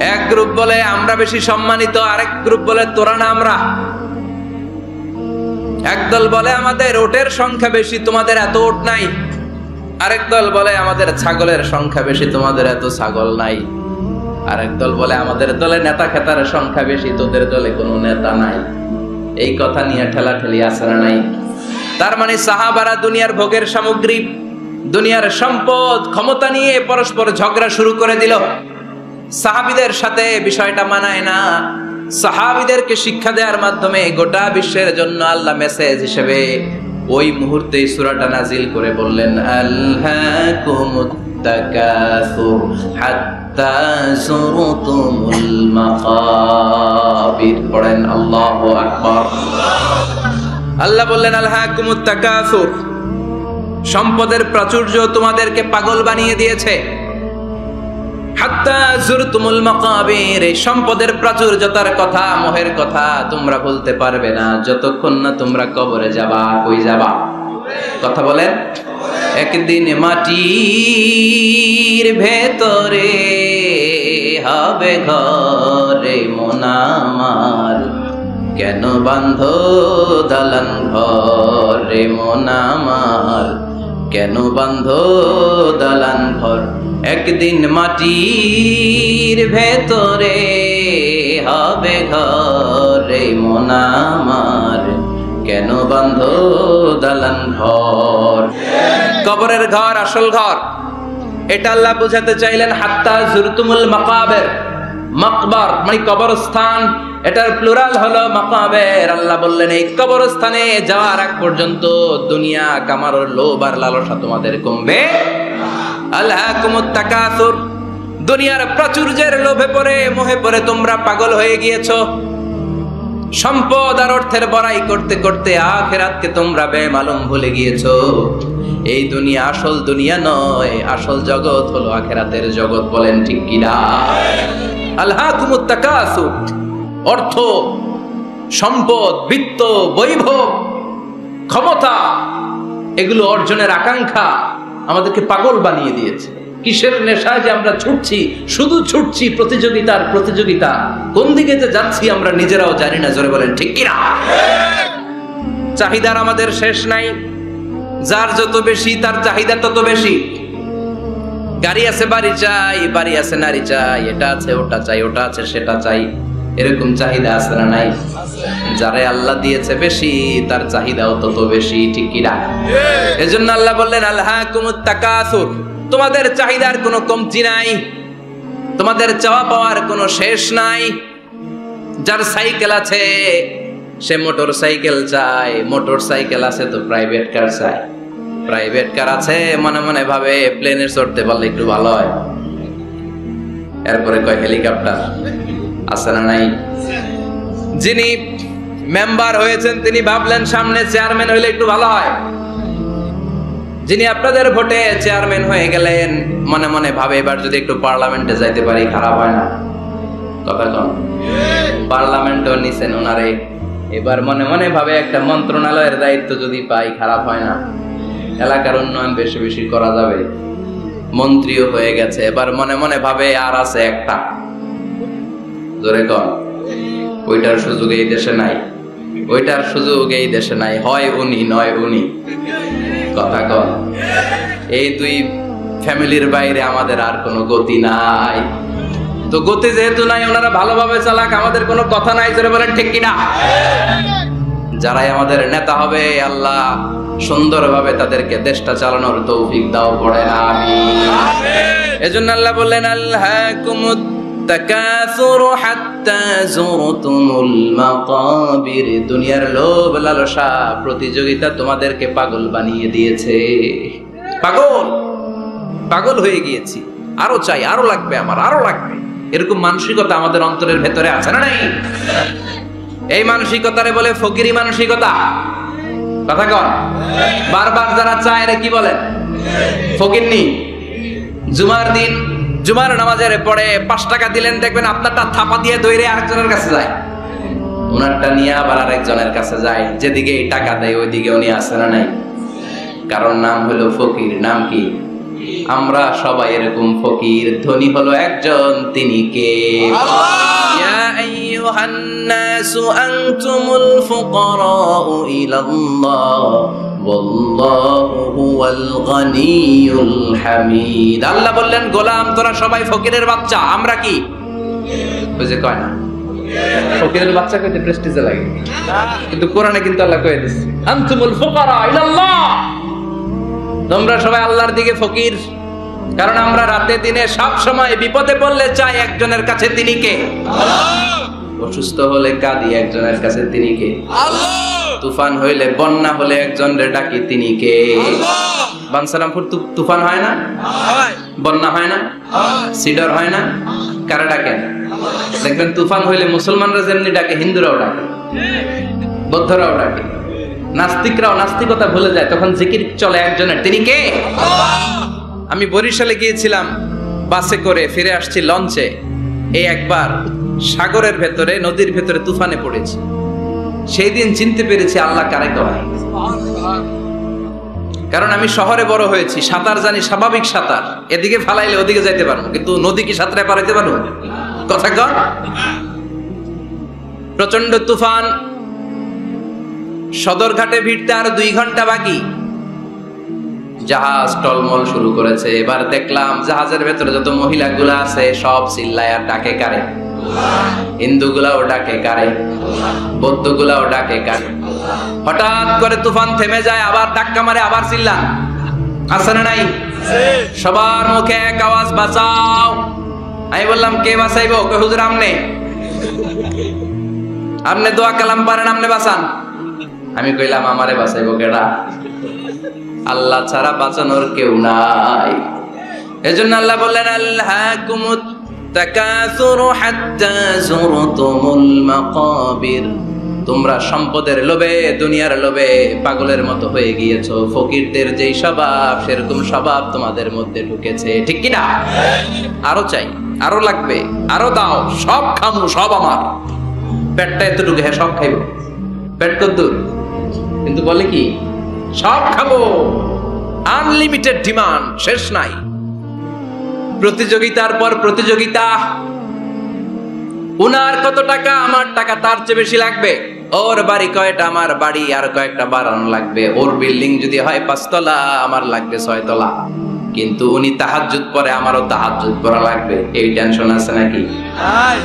এক গ্রুপ বলে আমরা বেশি সম্মানিত, আরেক গ্রুপ বলে তোরা না আমরা। একদল বলে আমাদের ওটের সংখ্যা বেশি, তোমাদের এত ওট নাই। আরেক দল বলে আমাদের ছাগলের সংখ্যা বেশি, তোমাদের এত ছাগল নাই। আরেক দল বলে আমাদের দলে নেতা খেতার সংখ্যা বেশি, তোদের দলে কোনো নেতা নাই। এই কথা নিয়ে ঠেলাঠেলি আছে না নাই? তার মানে সাহাবারা দুনিয়ার ভোগের সামগ্রী, দুনিয়ার সম্পদ, ক্ষমতা নিয়ে পরস্পর ঝগড়া শুরু করে দিল। সাহাবীদের সাথে বিষয়টা মানায় না। সাহাবীদেরকে শিক্ষা দেওয়ার মাধ্যমে গোটা বিশ্বের জন্য আল্লাহ মেসেজ হিসেবে ওই মুহূর্তে সূরাটা নাজিল করে বললেন, আলহাকুমুত তাকাসুর হাত্তা যুরতুমুল মাকাবির। পড়েন আল্লাহু আকবার। আল্লাহ বললেন, আলহাকুমুত তাকাসুর, সম্পদের প্রাচুর্য তোমাদেরকে পাগল বানিয়ে দিয়েছে। হাত্তা যুরতুমুল মাকাবির, এই সম্পদের প্রাচুর্যতার কথা, মোহের কথা তোমরা বলতে পারবে না যতক্ষণ না তোমরা কবরে যাবা। কই যাবা? কথা বলেন। একদিন মাটির ভেতরে হবে ঘরে মন আমার, কেন বাঁধো দালান ঘরে মন আমার, কেন বাঁধো দালান ঘর। একদিন মাটির ভেতরে হবে ঘরে মন আমার, কেন বাঁধো দালান ঘর। কবরের ঘর আসল ঘর, এটা আল্লাহ বুঝাতে চাইলেন। হাত্তা যুরতুমুল মাকাবির, মাকবার মানে কবরস্থান, এটার প্লুরাল হলো মাকাবের। আল্লাহ বললেন এই কবরস্থানে যাওয়ার আগ পর্যন্ত দুনিয়া কামার লোভ আর লালসা তোমাদের কমবে। আলহাকুমুত তাকাসুর, দুনিয়ার প্রাচুর্যের লোভে পড়ে, মোহে পড়ে তোমরা পাগল হয়ে গিয়েছো। সম্পদ আর অর্থের বড়াই করতে করতে আখিরাতকে তোমরা বেমালুম ভুলে গিয়েছো। এই দুনিয়া আসল দুনিয়া নয়, আসল জগৎ হলো আখিরাতের জগৎ। বলেন ঠিক কিনা? আলহাকুমুত তাকাসুর, অর্থ, সম্পদ, বিত্ত, বৈভব, ক্ষমতা, এগুলো অর্জনের আকাঙ্ক্ষা আমাদেরকে পাগল বানিয়ে দিয়েছে। কিসের নেশায় যে আমরা ছুটছি, শুধু ছুটছি প্রতিযোগিতার প্রতিযোগিতা, কোন দিকে যে যাচ্ছি আমরা নিজেরাও জানি না। জোরে বলেন ঠিক কিনা? চাহিদার আমাদের শেষ নাই, যার যত বেশি তার চাহিদা তত বেশি। গাড়ি আছে বাড়ি চাই, বাড়ি আছে নারী চাই, এটা আছে ওটা চাই, ওটা আছে সেটা চাই, এরকম চাহিদা আছে না নাই? যারে আল্লাহ দিয়েছে বেশি তার চাহিদাও তত বেশি, ঠিক কি না? এজন্য আল্লাহ বললেন আলহাকুমুত তাকাসুর, তোমাদের চাহিদার কোনো কমতি নাই, তোমাদের চাওয়া পাওয়ার কোনো শেষ নাই। যার সাইকেল আছে সে মোটর সাইকেল চায়, মোটর সাইকেল আছে তো প্রাইভেট কার চায়, প্রাইভেট কার আছে মনে মনে ভাবে প্লেনে চড়তে পারলে একটু ভালো হয়, এরপরে কয় হেলিকপ্টার আছে না নাই? যিনি মেম্বার হয়েছেন তিনি ভাবলেন সামনে চেয়ারম্যান হইলে একটু ভালো হয়। যিনি আপনাদের ভোটে চেয়ারম্যান হয়ে গেলেন মনে মনে ভাবে এবার যদি একটু পার্লামেন্টে যাইতে পারি খারাপ হয় না। কথা কন, পার্লামেন্টও নিছেন ওনারে, এবার মনে মনে ভাবে একটা মন্ত্রণালয়ের দায়িত্ব যদি পাই খারাপ হয় না, এলাকার উন্নয়ন বেশি বেশি করা যাবে। মন্ত্রীও হয়ে গেছে, এবার মনে মনে ভাবে আর আছে একটা, জোরে কন, ওইটার সুযোগ এই দেশে নাই, ওইটার সুযোগ এই দেশে নাই, হয় উনি নয় উনি। কথা কন, এই দুই ফ্যামিলির বাইরে আমাদের আর কোনো গতি নাই। তো গতি যেহেতু নাই, ওনারা ভালোভাবে চালাক, আমাদের কোনো কথা নাই, জোরে বলেন ঠিক কিনা? যারাই আমাদের নেতা হবে আল্লাহ সুন্দরভাবে তাদেরকে দেশটা চালানোর তৌফিক দাও, পড়ে আমিন। এজন্য আল্লাহ বললেন আলহাকুমুত তাকাসুর হাত্তা যুরতুমুল মাকাবির, দুনিয়ার লোভ লালসা প্রতিযোগিতা তোমাদেরকে পাগল বানিয়ে দিয়েছে। পাগল পাগল হয়ে গিয়েছি, আরো চাই, আরো লাগবে আমার, আরো লাগবে, এরকম মানসিকতা আমাদের অন্তরের ভেতরে আছে না নাই? এই মানসিকতারে বলে ফকিরি মানসিকতা। কথা কন, বারবার যারা চায় এরা কি বলেন? ফকিরনি। জুমার দিন জুমার নামাজের পরে 5 টাকা দিলেন, দেখবেন আপনারটা থাপা দিয়ে দৌড়ে আরেকজনের কাছে যায়, ওনারটা নিয়ে আবার আরেকজনের কাছে যায়, যেদিকে এই টাকা দেয় ওইদিকে উনি আসে না নাই? কারণ নাম হলো ফকির। নাম কি? আমরা সবাই এরকম ফকির। ধনী হলো একজন, তিনি কে? ইয়া আইয়ুহান নাসু আনতুমুল ফুকারাউ ইলাল্লাহ ওয়াল্লাহু হুয়াল গনিয়ুল হামিদ। আল্লাহ বললেন গোলাম তোরা সবাই ফকিরের বাচ্চা। আমরা কি? ওই যে কয় না ফকিরের বাচ্চা কইতে প্রেস্টিজে লাগে, কিন্তু কোরআনে কিন্তু আল্লাহ কয়ে দিচ্ছে আনতুমুল ফুকারা ইলাল্লাহ, তোমরা সবাই আল্লাহর দিকে ফকির। কারণ আমরা রাতে দিনে সব সময় বিপদে পড়লে চাই একজনের কাছে, তিনি কে? আল্লাহ। অসুস্থ হলে কাঁদি একজনের কাছে, তিনি কে? আল্লাহ। তুফান হইলে বন্যা হলে একজনের ডাকি, তিনি কে? আল্লাহ। বানসালামপুর তুফান হয় না? হয়। বন্যা হয় না? হয়। সিডর হয় না? কারা ডাকেন? দেখবেন তুফান হইলে মুসলমানরা যেমনি ডাকে হিন্দুরাও ডাকে, বৌদ্ধরাও ডাকে, নাস্তিকরাও নাস্তিকতা ভুলে যায়, তখন জিকির চলে একজনের, তিনি কে? আমি বরিশালে গিয়েছিলাম বাসে করে, ফিরে আসছি লঞ্চে। এই একবার সাগরের ভেতরে, নদীর ভেতরে তুফানে পড়েছি। সেই দিন চিনতে পেরেছি আল্লাহ কারে কয়। কারণ আমি শহরে বড় হয়েছি, সাঁতার জানি, স্বাভাবিক সাঁতার, এদিকে ফালাইলে ওদিকে যাইতে পারবো, কিন্তু নদী কি সাঁতারে পারাইতে পারবো? কথা কর। প্রচন্ড তুফান, সদরঘাটে ভিড়তে আর 2 ঘন্টা বাকি। জাহাজ টলমল শুরু করেছে। এবার দেখলাম জাহাজের ভেতরে যত মহিলাগুলা আছে সব চিল্লায় আর ডাকে কারে? হিন্দুগুলাও ডাকে কারে? বৌদ্ধগুলাও ডাকে কারে? হঠাৎ করে তুফান থেমে যায়, আবার ধাক্কা মারে, আবার চিল্লা, আছে না নাই? সবার মুখে এক আওয়াজ, বাঁচাও। আমি বললাম কে বাঁচাইবো? কই হুজুর আমনে, আমনে দোয়া কালাম পারেন, আমনে বাঁচান। আমি কইলাম আমারে বাঁচাইবো কেডা? আল্লাহ ছাড়া বাঁচানোর কেউ নাই। এজন্য আল্লাহ বললেন আলহাকুমুত তাকাসুর হাত্তা যুরতুমুল মাকাবির, তোমরা সম্পদের লোভে, দুনিয়ার লোভে পাগলের মতো হয়ে গিয়েছো। ফকিরদের যেই স্বভাব সেরকম স্বভাব তোমাদের মধ্যে ঢুকেছে, ঠিক কি না? আরো চাই, আরো লাগবে, আরো দাও, সব খামু, সব আমার। পেটটা এতটুকু, হ্যাঁ সব খাইব, পেট কদ্দুর, কিন্তু বলে কি সব খাবো। আনলিমিটেড ডিমান্ড, শেষ নাই। প্রতিযোগিতার পর প্রতিযোগিতা। উনার কত টাকা, আমার টাকা তার চেয়ে বেশি লাগবে। ওর বাড়ি কয়টা, আমার বাড়ি আর কয়েকটা বাড়ানো লাগবে। ওর বিল্ডিং যদি হয় 5 তলা, আমার লাগবে 6 তলা। কিন্তু উনি তাহাজ্জুদ পড়ে, আমারও তাহাজ্জুদ পড়া লাগবে, এই টেনশন আছে নাকি?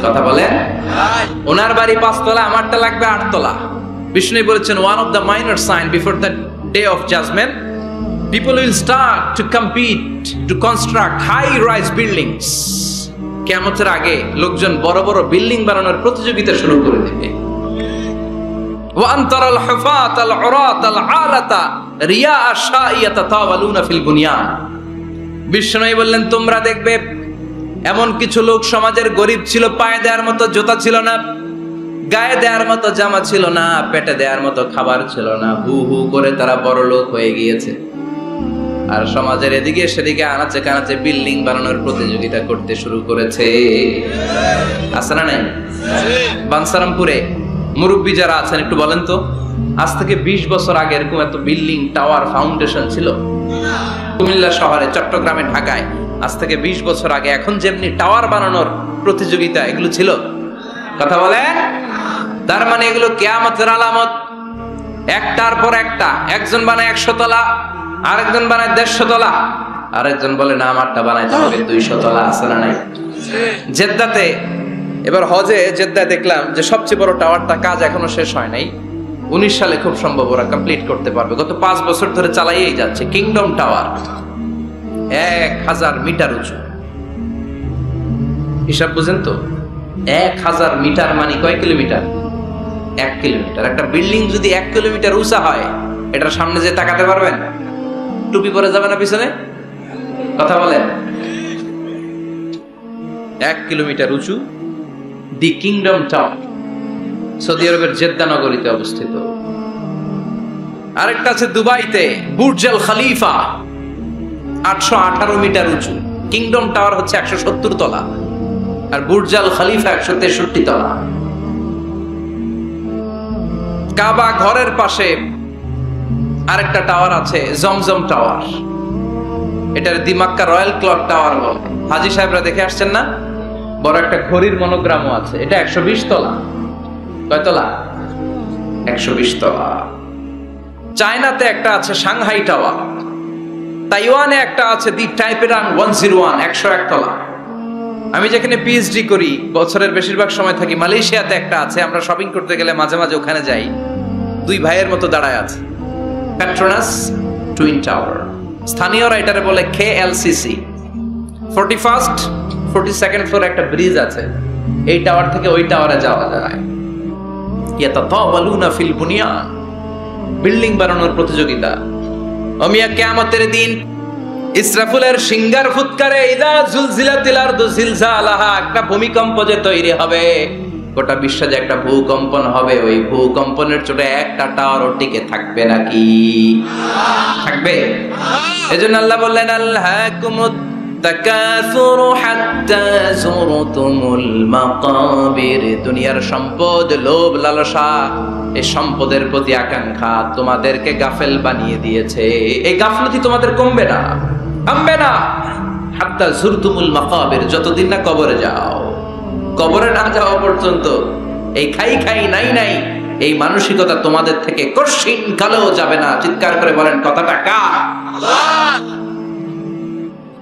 কথা বলেন। ওনার বাড়ি 5 তলা, আমারটা লাগবে 8 তলা। বিষ্ণু বলেছেন, one of the minor sign before the day of judgement, people will start to compete to construct high rise buildings. কিয়ামতের আগে লোকজন বড় বড় বিল্ডিং বানানোর প্রতিযোগিতা শুরু করে দেবে। ওয়া আনতারাল হুফাতাল উরাতাল আলাতা রিয়া আশাইয়াতাতাওয়ালুনা ফিল বুনিয়ান। বিষ্ণু বললেন, তোমরা দেখবে এমন কিছু লোক সমাজের গরিব ছিল, পায়ে দেওয়ার মতো জুতা ছিল না, গায়ে দেওয়ার মতো জামা ছিল না, পেটে দেওয়ার মতো খাবার ছিল না, হু হু করে তারা বড় লোক হয়ে গিয়েছে। আর সমাজের এদিকে সেদিকে আনাচে কানাচে বিল্ডিং বানানোর প্রতিযোগিতা করতে শুরু করেছে। আছে না নাই? বানসারামপুরে মুরব্বী যারা আছেন একটু বলেন তো, আজ থেকে 20 বছর আগে এরকম এত বিল্ডিং, টাওয়ার, ফাউন্ডেশন ছিল? কুমিল্লা শহরে, চট্টগ্রামে, ঢাকায় আজ থেকে 20 বছর আগে এখন যেমনি টাওয়ার বানানোর প্রতিযোগিতা এগুলো ছিল? কথা বলে। তার মানে এগুলো কিয়ামতের আলামত, একটার পর একটা। একজন বানায় 100 তলা, আরেকজন বানায় 150 তলা, আরেকজন বলে না আমারটা বানাইতে হবে 200 তলা। আছে না নাই? জেদ্দাতে এবার হজে জেদ্দায় দেখলাম যে সবচেয়ে বড় টাওয়ারটা কাজ এখনো শেষ হয় নাই, 19 সালে খুব সম্ভব ওরা কমপ্লিট করতে পারবে। গত 5 বছর ধরে চালাইয়েই যাচ্ছে। কিংডম টাওয়ার 1000 মিটার উঁচু। হিসাব বুঝেন তো, 1000 মিটার মানে কয় কিলোমিটার? 1 কিলোমিটার। একটা বিল্ডিং যদি 1 কিলোমিটার উঁচা হয়, এটার সামনে যে তাকাতে পারবেন? টুপি পরে যাবে না পিছনে? কথা বলেন। 1 কিলোমিটার উঁচু, দি কিংডম টাওয়ার, সৌদি আরবের জেদ্দা নগরীতে অবস্থিত। আরেকটা আছে দুবাইতে, বুর্জ আল খলিফা, 818 মিটার উঁচু। কিংডম টাওয়ার হচ্ছে 170 তলা, আর বুর্জ আল খলিফা 163 তলা। কাবা ঘরের পাশে আরেকটা টাওয়ার আছে, জমজম টাওয়ার। এটার দিমাক্কা রয়্যাল ক্লক টাওয়ার বলে। হাজী সাহেবরা দেখে আসছেন না? বড় একটা ঘড়ির মনোগ্রামও আছে। এটা 120 তলা। কয় তলা? 120 তলা। চায়নাতে একটা আছে সাংহাই টাওয়ার, তাইওয়ানে একটা আছে দি টাইপেরাং 101, 101 তলা। আমি যেখানে পিএইচডি করি, বছরের বেশিরভাগ সময় থাকি, মালয়েশিয়াতে একটা আছে। আমরা শপিং করতে গেলে মাঝে মাঝে ওখানে যাই, 2 ভাইয়ের মতো দাঁড়ায় আছে। পেট্রোনাস টুইন টাওয়ার, স্থানীয়রা এটারে বলে KLCC। 41st 42nd ফ্লোর একটা ব্রিজ আছে, এই টাওয়ার থেকে ওই টাওয়ারে যাওয়া যায়। ইয়াতাতাওয়ালুনা ফিল বুনিয়ান, বিল্ডিং বানানোর প্রতিযোগিতা। ওমিয়া কিয়ামতের দিন ইসরাফিলের সিঙ্গার ফুৎকারে ইদা জুলজিলাতিল আরদু জিলজালাহা, একটা ভূমিকম্প যে তৈরি হবে, গোটা বিশ্বে যে একটা ভূকম্পন হবে, ওই ভূকম্পনের চোটে একটা টাওয়ারও টিকে থাকবে নাকি? থাকবে। এজন্য আল্লাহ বললেন, আল্লাহকুমুত তাকাসুরু হাত্তা যুরতুমুল মাকাবির। দুনিয়ার সম্পদ, লোভ, লালসা, এই সম্পদের প্রতি আকাঙ্ক্ষা তোমাদেরকে গাফেল বানিয়ে দিয়েছে। এই গাফলতি তোমাদের কমবে না, থামবে না। হাত্তা যুরতুমুল মাকাবির, যতদিন না কবরে যাও। কবরে না যাওয়া পর্যন্ত এই খাই খাই নাই নাই এই মানসিকতা তোমাদের থেকে কঠিন কালেও যাবে না। চিৎকার করে বলেন, কথাটা কার? আল্লাহ।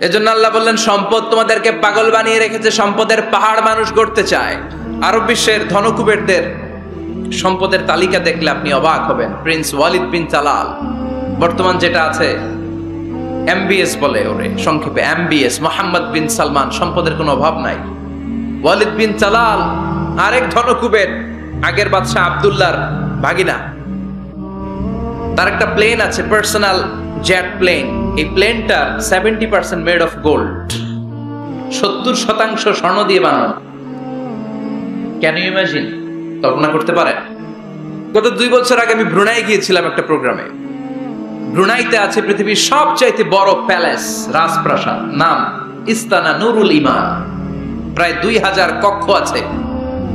এজন্য আল্লাহ বললেন, সম্পদ তোমাদেরকে পাগল বানিয়ে রেখেছে, সম্পদের পাহাড় মানুষ গড়তে চায়। আরব বিশ্বের ধনকুবেরদের সম্পদের তালিকা দেখলে আপনি অবাক হবেন। প্রিন্স ওয়ালিদ বিন তালাল, বর্তমান যেটা আছে MBS বলে ওরে সংক্ষেপে, MBS, মোহাম্মদ বিন সালমান, সম্পদের কোনো অভাব নাই। ওয়ালিদ বিন তালাল আরেক ধনকুবের, আগের বাদশাহ আব্দুল্লাহর ভাগিনা। তার একটা প্লেন আছে, পার্সোনাল জেট প্লেন। এই প্লেনটার 70% মেড অফ গোল্ড, 70% স্বর্ণ দিয়ে বানানো। Can you imagine? কল্পনা করতে পারেন? গত 2 বছর আগে আমি ব্রুনাই গিয়েছিলাম একটা প্রোগ্রামে। ব্রুনাইতে আছে পৃথিবীর সবচাইতে বড় প্যালেস, রাজপ্রাসাদ, নাম ইস্তানা নুরুল ইমান। প্রায় 2000 কক্ষ আছে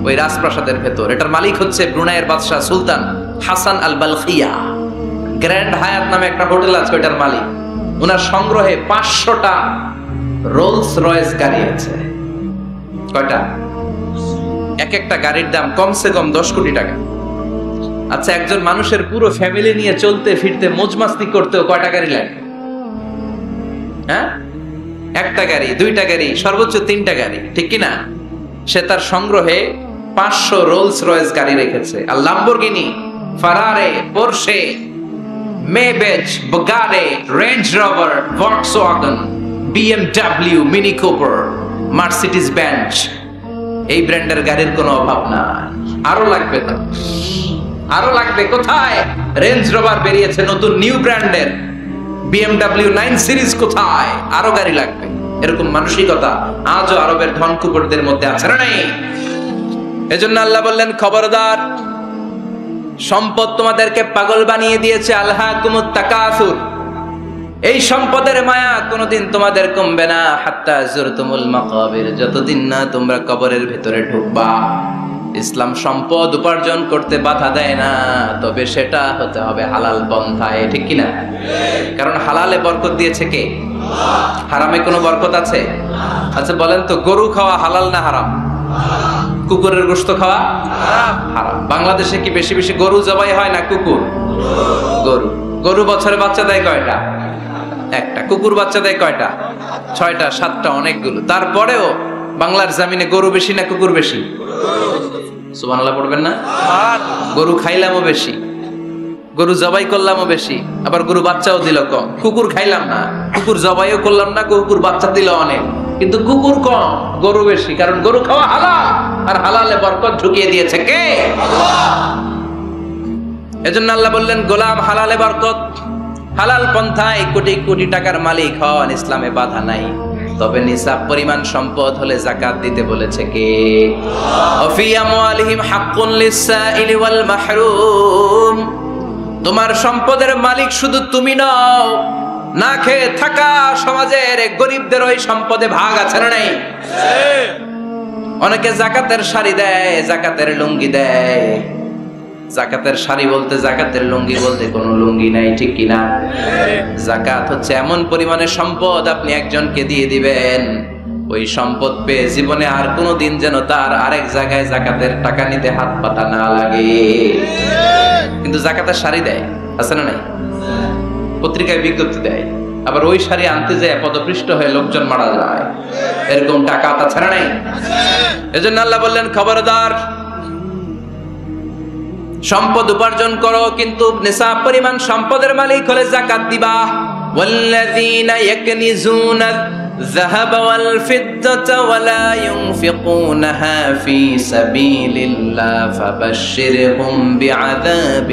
ওই রাজপ্রাসাদের ভেতর। এটার মালিক হচ্ছে ব্রুনাইয়ের বাদশাহ সুলতান হাসান আল বালখিয়া। গ্র্যান্ড হায়াত নামে একটা হোটেল আছে, ওইটার মালিক। ওনার সংগ্রহে 500টা রোলস রয়েস গাড়ি আছে। কয়টা? এক একটা গাড়ির দাম কমসে কম 10 কোটি টাকা। আচ্ছা, একজন মানুষের পুরো ফ্যামিলি নিয়ে চলতে ফিরতে মজমাস্তি করতেও কয়টা গাড়ি লাগে? হ্যাঁ, একটা গাড়ি, দুইটা গাড়ি, সর্বোচ্চ 3টা গাড়ি, ঠিক কিনা? সে তার সংগ্রহে 500 রোলস রয়েস গাড়ি রেখেছে, আর Lamborghini, Ferrari, Porsche, Maybach, Bugatti, Range Rover, Volkswagen, BMW, Mini Cooper, Mercedes Benz, এই ব্র্যান্ডের গাড়ির কোনো অভাব নাই। আরো লাগবে তো, আরো লাগবে। কোথায়? রেঞ্জ রোভার বেরিয়েছে নতুন নিউ ব্র্যান্ডের, বিএমডব্লিউ 9 সিরিজ কোথায়? আরো গাড়ি লাগবে। এরকম মানসিকতা আজও আরবের ধনকুবেরদের মধ্যে আছে না নাই? এজন্য আল্লাহ বললেন, খবরদার, সম্পদ তোমাদেরকে পাগল বানিয়ে দিয়েছে। আলহাকুমুত তাকাসুর, এই সম্পদের মায়া কোনোদিন তোমাদের কমবে না। হাত্তা যুরতুমুল মাকাবির, যতদিন না তোমরা কবরের ভেতরে ঢুকবা। ইসলাম সম্পদ উপার্জন করতে বাধা দেয় না, তবে সেটা হতে হবে হালাল পন্থায়, ঠিক কিনা? কারণ হালালে বরকত দিয়েছে কে? হারামে কোনো বরকত আছে? আচ্ছা বলেন তো, গরু খাওয়া হালাল না হারাম? কুকুরের গোশত খাওয়া হারাম। বাংলাদেশে কি বেশি বেশি গরু জবাই হয় না কুকুর? গরু। গরু বছরে বাচ্চা দেয় কয়টা? একটা। কুকুর বাচ্চা দেয় কয়টা? 6টা, 7টা, অনেকগুলো। তারপরেও বাংলার জমিনে গরু বেশি না কুকুর বেশি? সুবহানাল্লাহ পড়বেন না? গরু খাইলামও বেশি, গরু জবাই করলামও বেশি, আবার গরু বাচ্চাও দিল কম। কুকুর খাইলাম না, কুকুর জবাইও করলাম না, কুকুর বাচ্চা দিল অনেক, কিন্তু কুকুর কম, গরু বেশি। কারণ গরু খাওয়া হালাল, আর হালালে বরকত ঢুকিয়ে দিয়েছে কে? আল্লাহ। এজন্য আল্লাহ বললেন, গোলাম, হালালে বরকত, হালাল পন্থায় কোটি কোটি টাকার মালিক হন, ইসলামে বাধা নাই। তবে নিসাব পরিমাণ সম্পদ হলে যাকাত দিতে বলেছে কে? ওয়াফি আমওয়ালিহিম হাক্কুন লিসসাইলি ওয়াল মাহরুম। তোমার সম্পদের মালিক শুধু তুমি নও, না খেয়ে থাকা সমাজের গরিবদের ওই সম্পদে ভাগ আছে না নাই? অনেকে যাকাতের শাড়ি দেয়, যাকাতের লুঙ্গি দেয়। যাকাতের শাড়ি বলতে, যাকাতের লুঙ্গি বলতে কোনো লুঙ্গি নাই, ঠিক কিনা? যাকাত হচ্ছে এমন পরিমাণে সম্পদ আপনি একজনকে দিয়ে দিবেন, ওই সম্পদ পেয়ে জীবনে আর কোনোদিন যেন তার আরেক জায়গায় যাকাতের টাকা নিতে হাত পাতা না লাগে। কিন্তু যাকাতের শাড়ি দেয়, আছে না নাই? পত্রিকায় বিজ্ঞপ্তি দেয়, আবার ওই শাড়ি আনতে যায় পদপৃষ্ট হয়ে লোকজন মারা যায়। এরকম টাকা আছে না নাই? এজন্য আল্লাহ বললেন, খবরদার, সম্পদ উপার্জন করো, কিন্তু নিসাব পরিমাণ সম্পদের মালিক হলে যাকাত দিবা। ওয়াল্লাযীনা ইয়াকনিজুনা الذهب والفضة ولا ينفقونها في سبيل الله فبشرهم بعذاب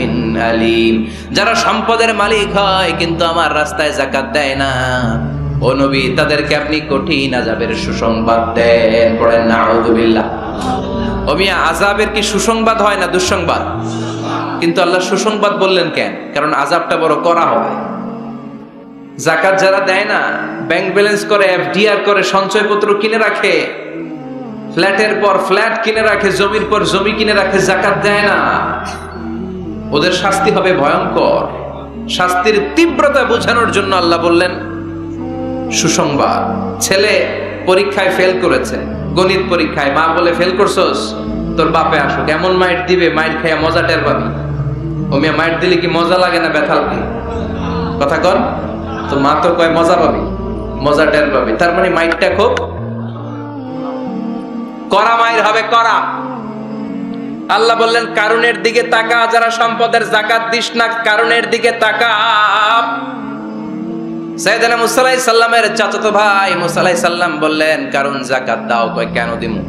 أليم। যারা সম্পদের মালিক হয় কিন্তু আমার রাস্তায় যাকাত দেয় না, ও নবী, তাদেরকে আপনি কঠিন আযাবের সুসংবাদ দেন। পড়েন নাউযুবিল্লাহ। ও মিয়া, আযাবের কি সুসংবাদ হয় না দুঃসংবাদ? কিন্তু আল্লাহ সুসংবাদ বললেন কেন? কারণ আযাবটা বড় করা হবে। যাকাত যারা দেয় না, ব্যাংক ব্যালেন্স করে, এফডিআর করে, সঞ্চয়পত্র কিনে রাখে, ফ্ল্যাটের পর ফ্ল্যাট কিনে রাখে, জমির পর জমি কিনে রাখে, যাকাত দেয় না, ওদের শাস্তি হবে ভয়ঙ্কর। শাস্তির তীব্রতা বোঝানোর জন্য আল্লাহ বললেন সুসংবাদ। ছেলে পরীক্ষায় ফেল করেছে, গণিত পরীক্ষায়, মা বলে, ফেল করছস, তোর বাপে আসুক, এমন মাইট দিবে, মাইট খাইয়া মজা টের পাবি। ও মিয়া, মাইট দিলে কি মজা লাগে না ব্যথা লাগে? কথা কর তো। মা তো কয় মজা পাবি, মজা টের পাবি, তার মানে মাইটটা খুব কড়া মাইর হবে, কড়া। আল্লাহ বললেন, কারুনের দিকে তাকা, যারা সম্পদের যাকাত দিস না, কারুনের দিকে তাকা। সাইয়েদনা মুসা আলাইহিস সালামের চাচাতো ভাই মুসা আলাইহিস সালাম বললেন, কারুন যাকাত দাও। কয়, কেন দিমু?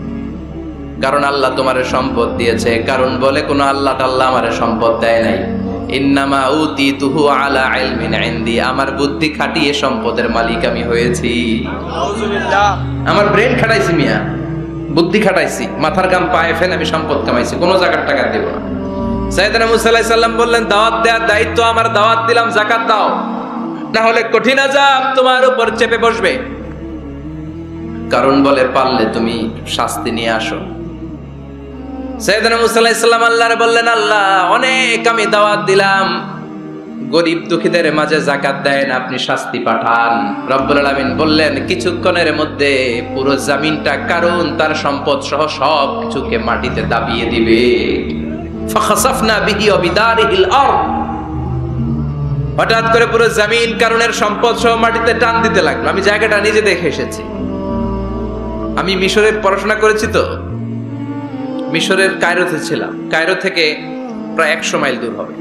কারণ আল্লাহ তোমারে সম্পদ দিয়েছে। কারণ বলে, কোন আল্লাহ টাল্লাহ আমারে সম্পদ দেয় নাই। ইন্নামা উতিতুহু আলা ইলমিন ইনদি, আমার বুদ্ধি খাটিয়ে সম্পদের মালিক আমি হয়েছি। নাউযুবিল্লাহ। আমার ব্রেন খাটাইছি মিয়া, বুদ্ধি খাটাইছি, মাথার গাম পায়ে ফেলে আমি সম্পদ কামাইছি, কোন যাকাত টাকা দেব না। সাইয়েদনা মুসা আলাইহিস সালাম বললেন, দাওয়াত দেওয়ার দায়িত্ব আমার, দাওয়াত দিলাম, যাকাত দাও, না হলে কঠিন আযাব তোমার উপর চেপে বসবে। কারণ বলে, পারলে তুমি শাস্তি নিয়ে আসো। সাইয়েদনা মুসা আলাইহিস সালাম আল্লাহরে বললেন, আল্লাহ, অনেক আমি দাওয়াত দিলাম, গরিব দুঃখীদের মাঝে যাকাত দেন, আপনি শাস্তি পাঠান। রব্বুল আলামিন বললেন, কিছুক্ষণের মধ্যে পুরো জমিনটা কারণ তার সম্পদ সহ সব কিছুকে মাটিতে দাবিয়ে দিবে। ফাখাসাফনা বিহি ওয়া বিদারিহিল আরদ হঠাৎ করে পুরো জমিন কারুনের সম্পদ সহ মাটিতে টান দিতে লাগলো। আমি জায়গাটা নিজে দেখে এসেছি। আমি মিশরে পড়াশোনা করেছি, তো মিশরের কায়রোতে ছিলাম। কায়রো থেকে প্রায় 100 মাইল দূর হবে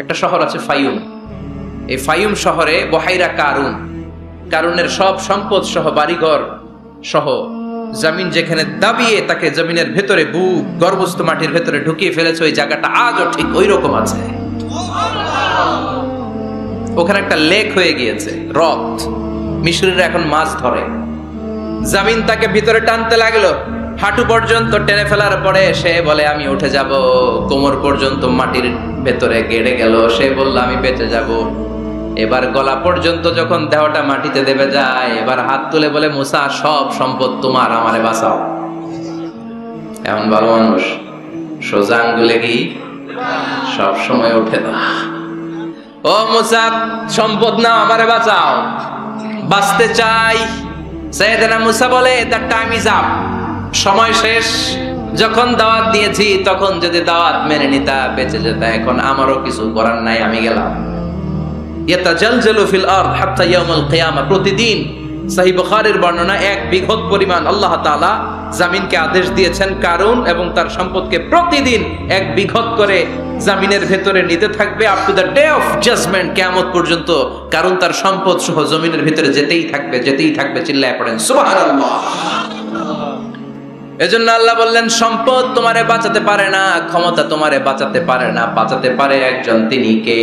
একটা শহর আছে ফাইউম। এই ফাইউম শহরে বহাইরা কারুনের সব সম্পদ সহ বাড়িঘর সহ জমিন যেখানে দাবিয়ে তাকে জমিনের ভেতরে বুক গর্ভস্থ মাটির ভেতরে ঢুকিয়ে ফেলেছে, ওই জায়গাটা আজও ঠিক ওই রকম আছে। ওখানে একটা লেক হয়ে গিয়েছে, হ্রদ। মিশরীরা এখন মাছ ধরে। জমিন তাকে ভিতরে টানতে লাগলো, হাঁটু পর্যন্ত টেনে ফেলার পরে সে বলে আমি উঠে যাব। কোমর পর্যন্ত মাটির ভেতরে গেড়ে গেল, সে বলল আমি বেঁচে যাব। এবার গলা পর্যন্ত যখন দেহটা মাটিতে দেবে যায়, এবার হাত তুলে বলে মুসা সব সম্পদ তোমার, আমারে বাঁচাও। এমন ভালো মানুষ সোজা আঙ্গুলে কি সব সময় উঠে না। ও মুসা সম্পদ না, আমারে বাঁচাও, বাঁচতে চাই। সাইয়েদনা মুসা বলে দ্য টাইম ইজ আপ, সময় শেষ। যখন দাওয়াত দিয়েছি তখন যদি দাওয়াত মেনে নিতা বেঁচে যেত, এখন আমারও কিছু করার নাই, আমি গেলাম। ইয়াতাজালজালু ফিল আরদ হাত্তা ইয়াউমুল কিয়ামা, প্রতিদিন সহিহ বুখারীর বর্ণনা 1 বিঘত পরিমাণ আল্লাহ তাআলা জমিনকে আদেশ দিয়েছেন কারুন এবং তার সম্পদকে প্রতিদিন 1 বিঘত করে জমিনের ভেতরে নিতে থাকবে up to the day of judgement. কিয়ামত পর্যন্ত কারুন তার সম্পদ সহ জমিনের ভেতরে যেতেই থাকবে। চিল্লায় পড়েন সুবহানাল্লাহ। এজন্য আল্লাহ বললেন সম্পদ তোমারে বাঁচাতে পারে না, ক্ষমতা তোমারে বাঁচাতে পারে না, বাঁচাতে পারে একজন, তিনি কে?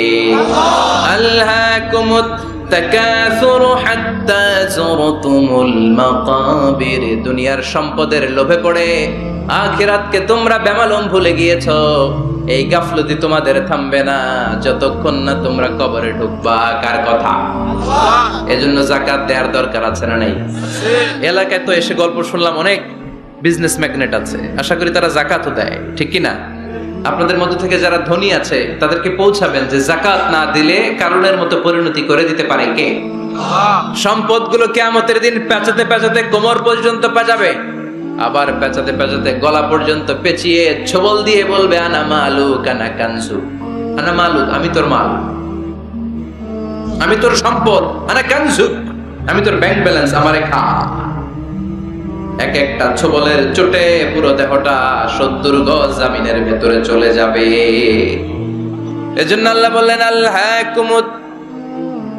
আল্লাহকুমুত তাকাসুরু হাত্তা যুরতুমুল মাকাবির। দুনিয়ার সম্পদের লোভে পড়ে আখিরাতকে তোমরা বেমালুম ভুলে গিয়েছো। এই গাফলতি তোমাদের থামবে না যতক্ষণ না তোমরা কবরে ঢুকবা। কার কথা? আল্লাহ। এজন্য যাকাত দেওয়ার দরকার আছে না নাই? এলাকায় তো এসে গল্প শুনলাম, অনেক বিজনেস ম্যাগনেট আছে, আশা করি তারা জাকাতও দেয়, ঠিক কি না? আপনাদের মধ্যে থেকে যারা ধনী আছে তাদেরকে পৌঁছাবেন যে জাকাত না দিলে কারণের মতো পরিণতি করে দিতে পারে কে? সম্পদগুলো কিয়ামতের দিন পেঁচাতে কোমর পর্যন্ত পেঁচাবে, আবার পেঁচাতে গলা পর্যন্ত পেঁচিয়ে ছবল দিয়ে বলবে আনা মালুক আনা কানসু, আনা মালুক, আমি তোর মাল, আমি তোর সম্পদ, আনা কানসু, আমি তোর ব্যাংক ব্যালেন্স, আমারে খা। এক একটা ছবলের চোটে পুরো দেহটা 70 গজ জমিনের ভেতরে চলে যাবে। এজন্য আল্লাহ বললেন আল্লাহকুমুত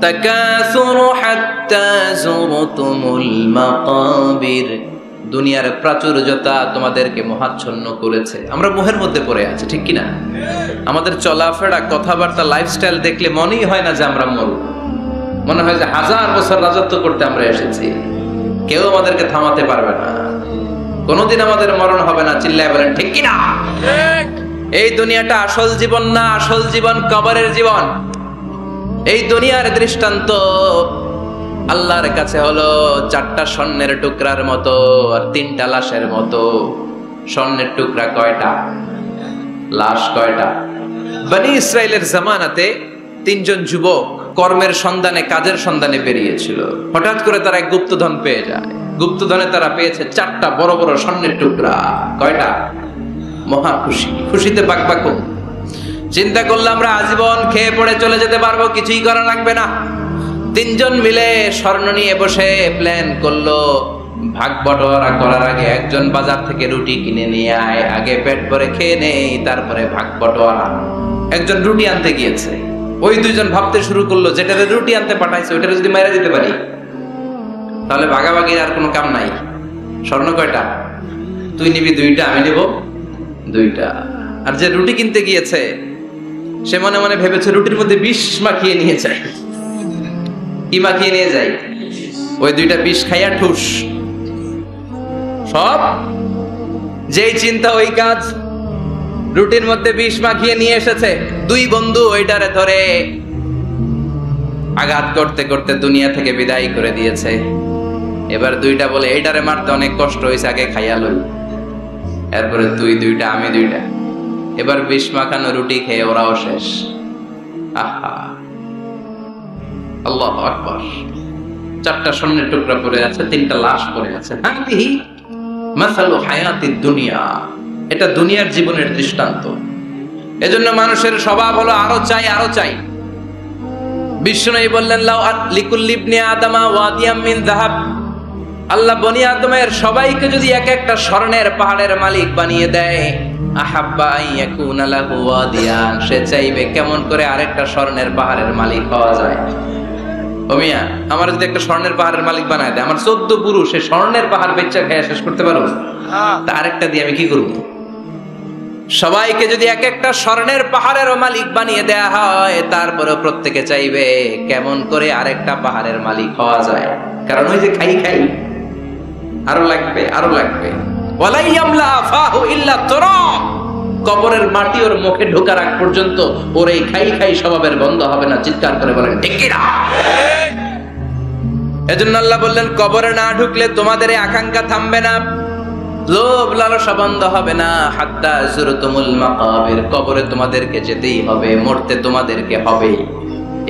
তাকাসুরু হাত্তা যুরতুমুল মাকাবির। দুনিয়ার প্রাচুর্যতা তোমাদেরকে মোহাচ্ছন্ন করেছে। আমরা মোহের মধ্যে পড়ে আছি, ঠিক কি না? আমাদের চলাফেরা, কথাবার্তা, লাইফস্টাইল দেখলে মনেই হয় না যে আমরা মরু, মনে হয় যে 1000 বছর রাজত্ব করতে আমরা এসেছি। কেউ আমাদেরকে থামাতে পারবে না, কোনোদিন আমাদের মরণ হবে না। চিল্লায় বলেন ঠিক কি না? এই দুনিয়াটা আসল জীবন না, আসল জীবন কবরের জীবন। এই দুনিয়ার দৃষ্টান্ত আল্লাহর কাছে হলো 4টা স্বর্ণের টুকরার মতো আর 3টা লাশের মতো। স্বর্ণের টুকরা কয়টা, লাশ কয়টা? বনি ইসরাইলের জামানাতে 3 জন যুবক কর্মের সন্ধানে, কাজের সন্ধানে বেরিয়েছিল। হঠাৎ করে তারা এক গুপ্তধন পেয়ে যায়। গুপ্তধনে তারা পেয়েছে 4টা বড় বড় স্বর্ণের টুকরা। কয়টা? মহা খুশি, খুশিতে বাকবাকুম। চিন্তা করলাম আমরা আজীবন খেয়ে পড়ে চলে যেতে পারবো, কিছুই করা লাগবে না। 3 জন মিলে স্বর্ণ নিয়ে বসে প্ল্যান করলো ভাগ বটোয়ারা করার আগে একজন বাজার থেকে রুটি কিনে নিয়ে আয়, আগে পেট ভরে খেয়ে নেই, তারপরে ভাগ বটোয়ারা। একজন রুটি আনতে গিয়েছে, ওই 2 জন ভাবতে শুরু করলো যেটারে রুটি আনতে পাঠাইছে ওইটারে যদি মাইরা দিতে পারি তাহলে ভাগাভাগির আর কোনো কাম নাই। স্বর্ণ কয়টা? তুই নিবি 2টা, আমি নিব 2টা। আর যে রুটি কিনতে গিয়েছে সে মনে মনে ভেবেছে রুটির মধ্যে বিষ মাখিয়ে নিয়ে যায়। কি মাখিয়ে নিয়ে যায়? ওই 2টা বিষ খাইয়া ঠুস। সব যেই চিন্তা ওই কাজ। রুটির মধ্যে বিষ মাখিয়ে নিয়ে এসেছে। 2 বন্ধু ওইটারে ধরে আঘাত করতে করতে দুনিয়া থেকে বিদায় করে দিয়েছে। এবার 2টা বলে এইটারে মারতে অনেক কষ্ট হয়েছে, আগে খাইয়া লই। এরপরে তুই 2টা, আমি 2টা। এবার বিষ মাখানো রুটি খেয়ে ওরাও শেষ। আহা, আল্লাহু আকবার। 4টা স্বর্ণের টুকরা পড়ে আছে, 3টা লাশ পড়ে আছে। হাদিহি মাসালু হায়াতিদ দুনিয়া। এটা দুনিয়ার জীবনের দৃষ্টান্ত। এজন্য মানুষের স্বভাব হলো আরো চাই, আরো চাই। বিষ্ণু বললেন লাউ লিকুল্লি ইবনি আদমা ওয়াদিয়াম মিন যাহাব, আল্লাহ বনি আদমের সবাইকে যদি এক একটা স্বর্ণের পাহাড়ের মালিক বানিয়ে দেয়, আহাব্বা আন ইয়াকুনা লাহু ওয়াদিয়ান, সে চাইবে কেমন করে আরেকটা স্বর্ণের পাহাড়ের মালিক হওয়া যায়। ও মিয়া, আমার যদি একটা স্বর্ণের পাহাড়ের মালিক বানায় দেয়, আমার 14 পুরুষ সে স্বর্ণের পাহাড় বেচা খেয়ে শেষ করতে পারবো? তা আরেকটা দিয়ে আমি কি করব? সবাইকে যদি এক একটা স্বর্ণের পাহাড়ের মালিক বানিয়ে দেয়া হয়, তারপরে প্রত্যেকে চাইবে কেমন করে আরেকটা পাহাড়ের মালিক হওয়া যায়। কারণ ওই যে খাই খাই, আরো লাগবে আরো লাগবে। ওয়ালাই ইয়ামলা আফাহু ইল্লা তুরাব, কবরের মাটি ওর মুখে ঢোকার আগ পর্যন্ত ওর এই খাই খাই স্বভাবের বন্ধ হবে না। চিৎকার করে বলেন ঠিক কি না? এজন্য আল্লাহ বললেন কবরে না ঢুকলে তোমাদের এই আকাঙ্ক্ষা থামবে না, লোভ লালসা বন্ধ হবে না। হাত্তা যুরতুমুল মাকাবির, কবরে তোমাদেরকে যেতেই হবে, মরতে তোমাদেরকে হবে।